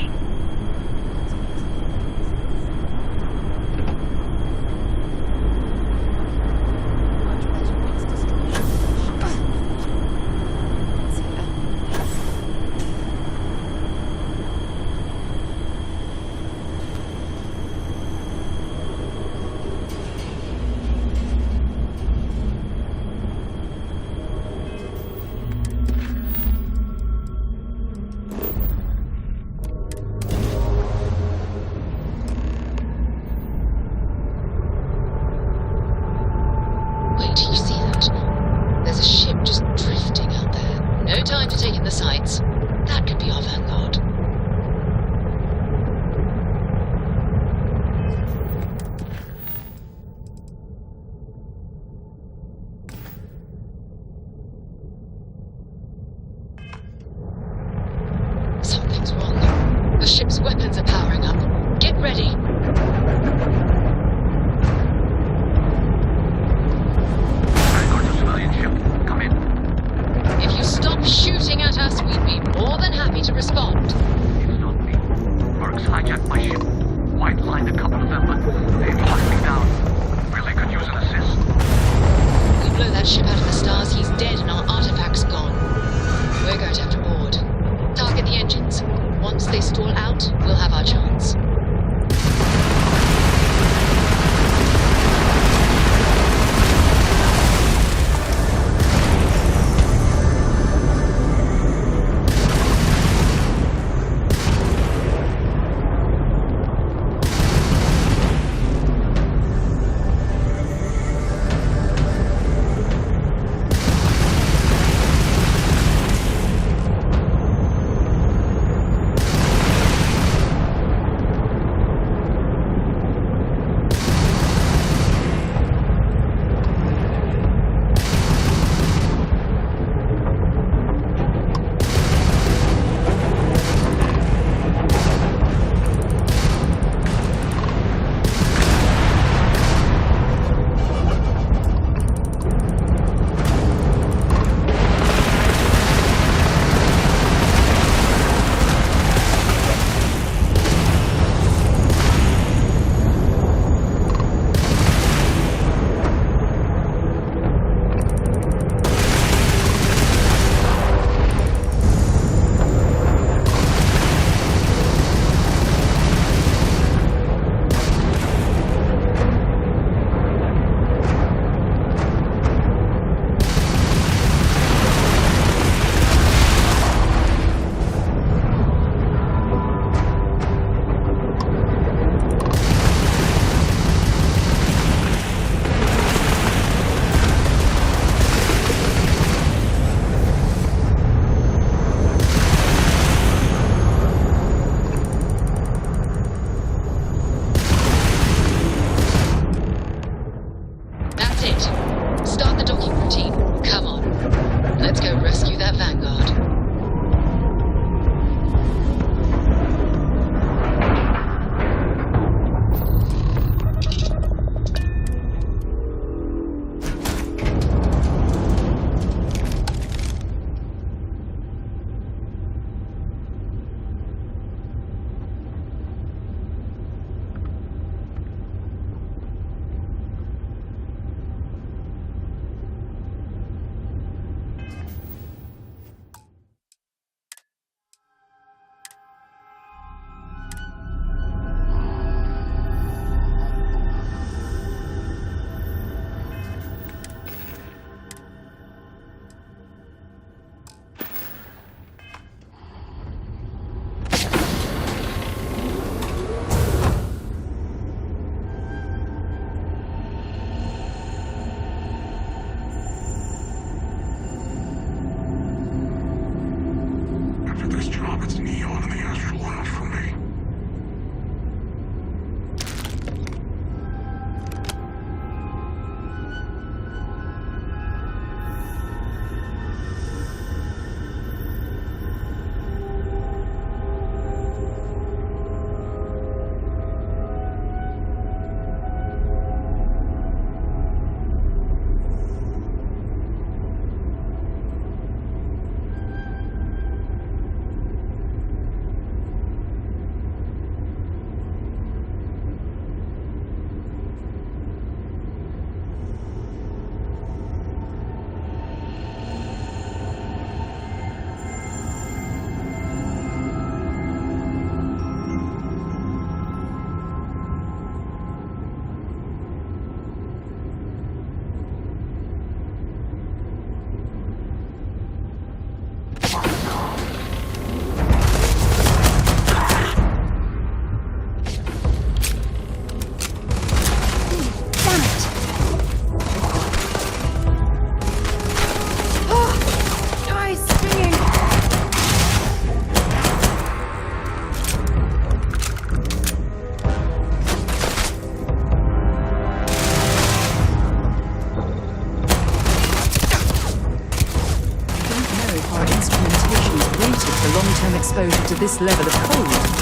exposure to this level of code.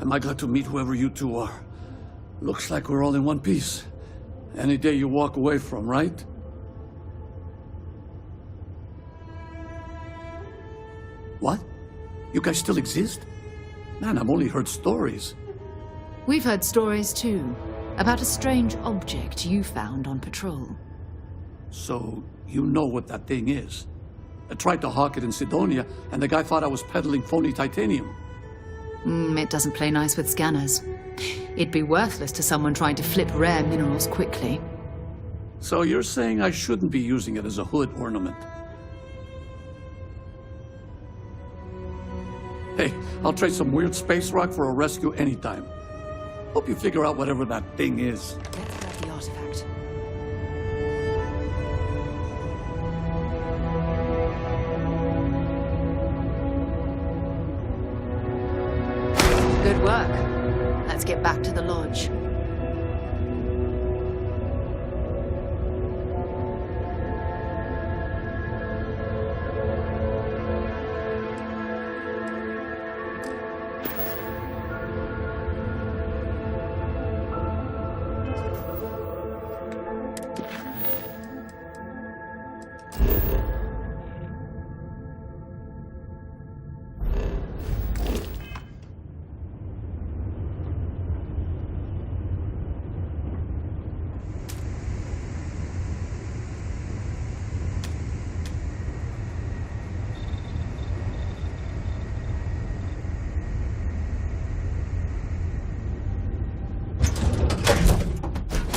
Am I glad to meet whoever you two are. Looks like we're all in one piece. Any day you walk away from, right? What? You guys still exist? Man, I've only heard stories. We've heard stories too, about a strange object you found on patrol. So, you know what that thing is? I tried to hawk it in Sidonia, and the guy thought I was peddling phony titanium. It doesn't play nice with scanners. It'd be worthless to someone trying to flip rare minerals quickly. So you're saying I shouldn't be using it as a hood ornament? Hey, I'll trade some weird space rock for a rescue anytime. Hope you figure out whatever that thing is. Let's grab the artifact. Good work. Let's get back to the lodge.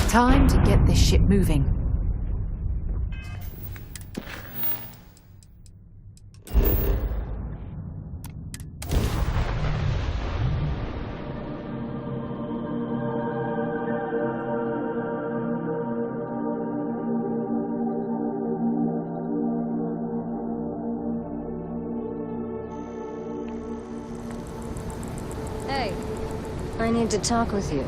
Time to get this ship moving. Hey, I need to talk with you.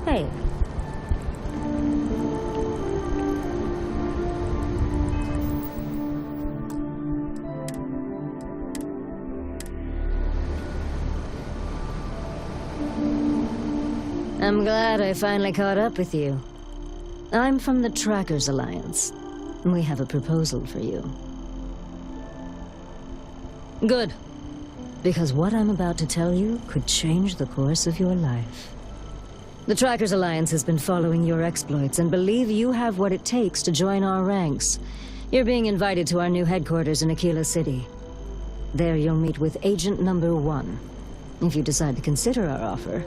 Hey. I'm glad I finally caught up with you. I'm from the Trackers Alliance. We have a proposal for you. Good. Because what I'm about to tell you could change the course of your life. The Trackers Alliance has been following your exploits and believe you have what it takes to join our ranks. You're being invited to our new headquarters in Aquila City. There you'll meet with Agent Number 1. If you decide to consider our offer,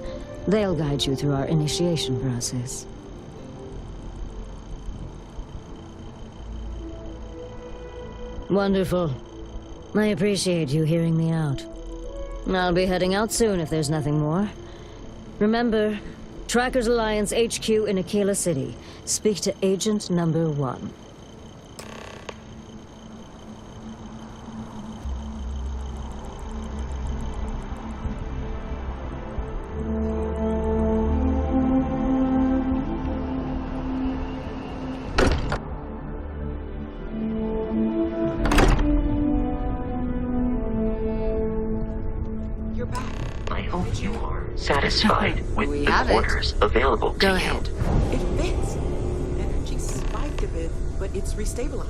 they'll guide you through our initiation process. Wonderful. I appreciate you hearing me out. I'll be heading out soon if there's nothing more. Remember, Trackers Alliance HQ in Aquila City. Speak to Agent Number 1. Satisfied with the orders available to you. Go ahead. It fits. Energy spiked a bit, but it's restabilized.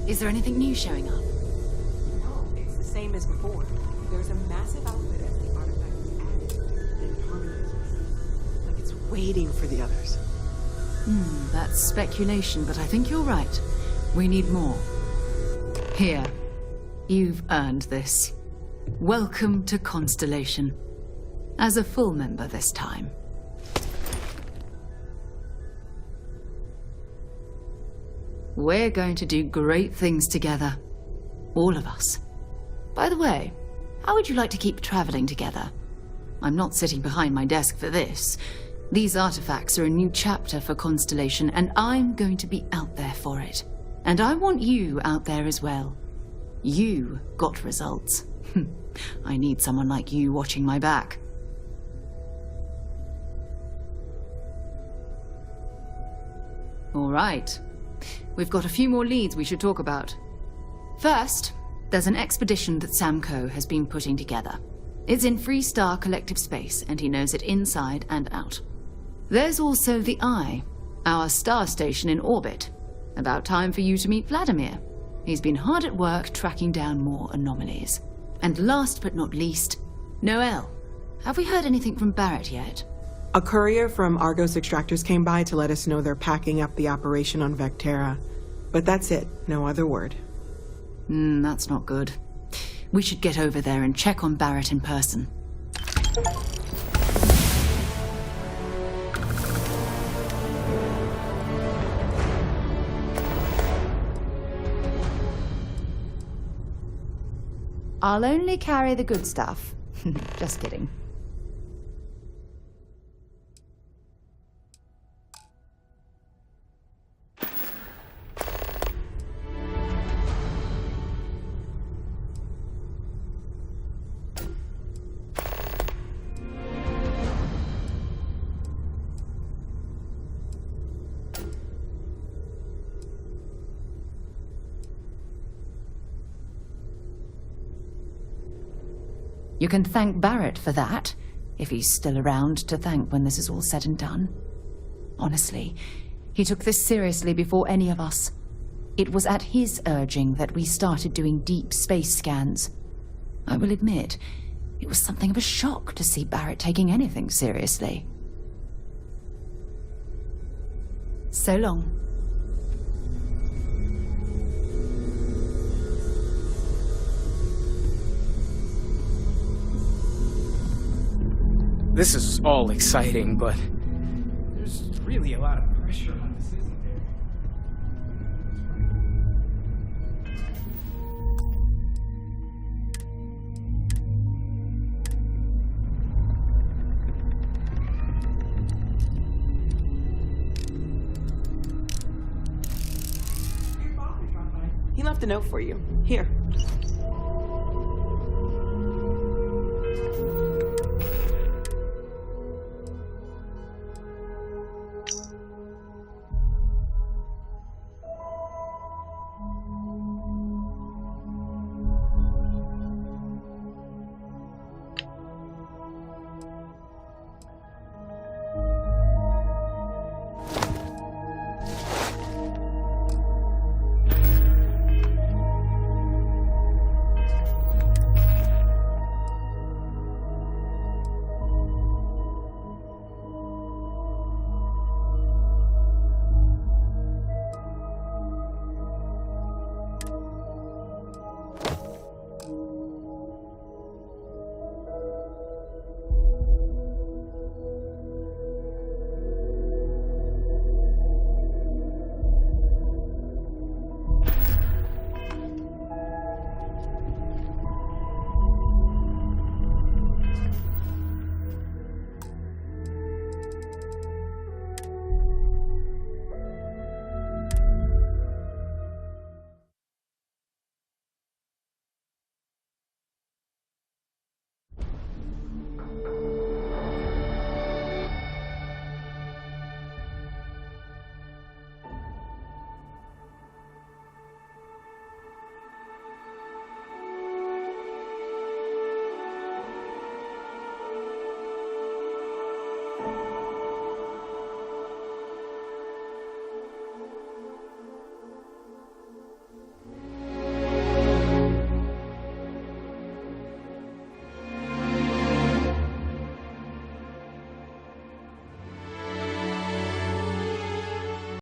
Is there anything new showing up? No, it's the same as before. There's a massive output as the artifact is added, then harmonizes. Like it's waiting for the others. That's speculation, but I think you're right. We need more. Here. You've earned this. Welcome to Constellation. As a full member this time. We're going to do great things together. All of us. By the way, how would you like to keep traveling together? I'm not sitting behind my desk for this. These artifacts are a new chapter for Constellation, and I'm going to be out there for it. And I want you out there as well. You got results. I need someone like you watching my back. All right. We've got a few more leads we should talk about. First, there's an expedition that Samco has been putting together. It's in Freestar Collective Space, and he knows it inside and out. There's also the Eye, our star station in orbit. About time for you to meet Vladimir. He's been hard at work tracking down more anomalies. And last but not least, Noel. Have we heard anything from Barrett yet? A courier from Argos Extractors came by to let us know they're packing up the operation on Vectera. But that's it. No other word. That's not good. We should get over there and check on Barrett in person. I'll only carry the good stuff. Just kidding. You can thank Barrett for that, if he's still around to thank when this is all said and done. Honestly, he took this seriously before any of us. It was at his urging that we started doing deep space scans. I will admit, it was something of a shock to see Barrett taking anything seriously. So long. This is all exciting, but there's really a lot of pressure on this, isn't there? He left a note for you. Here.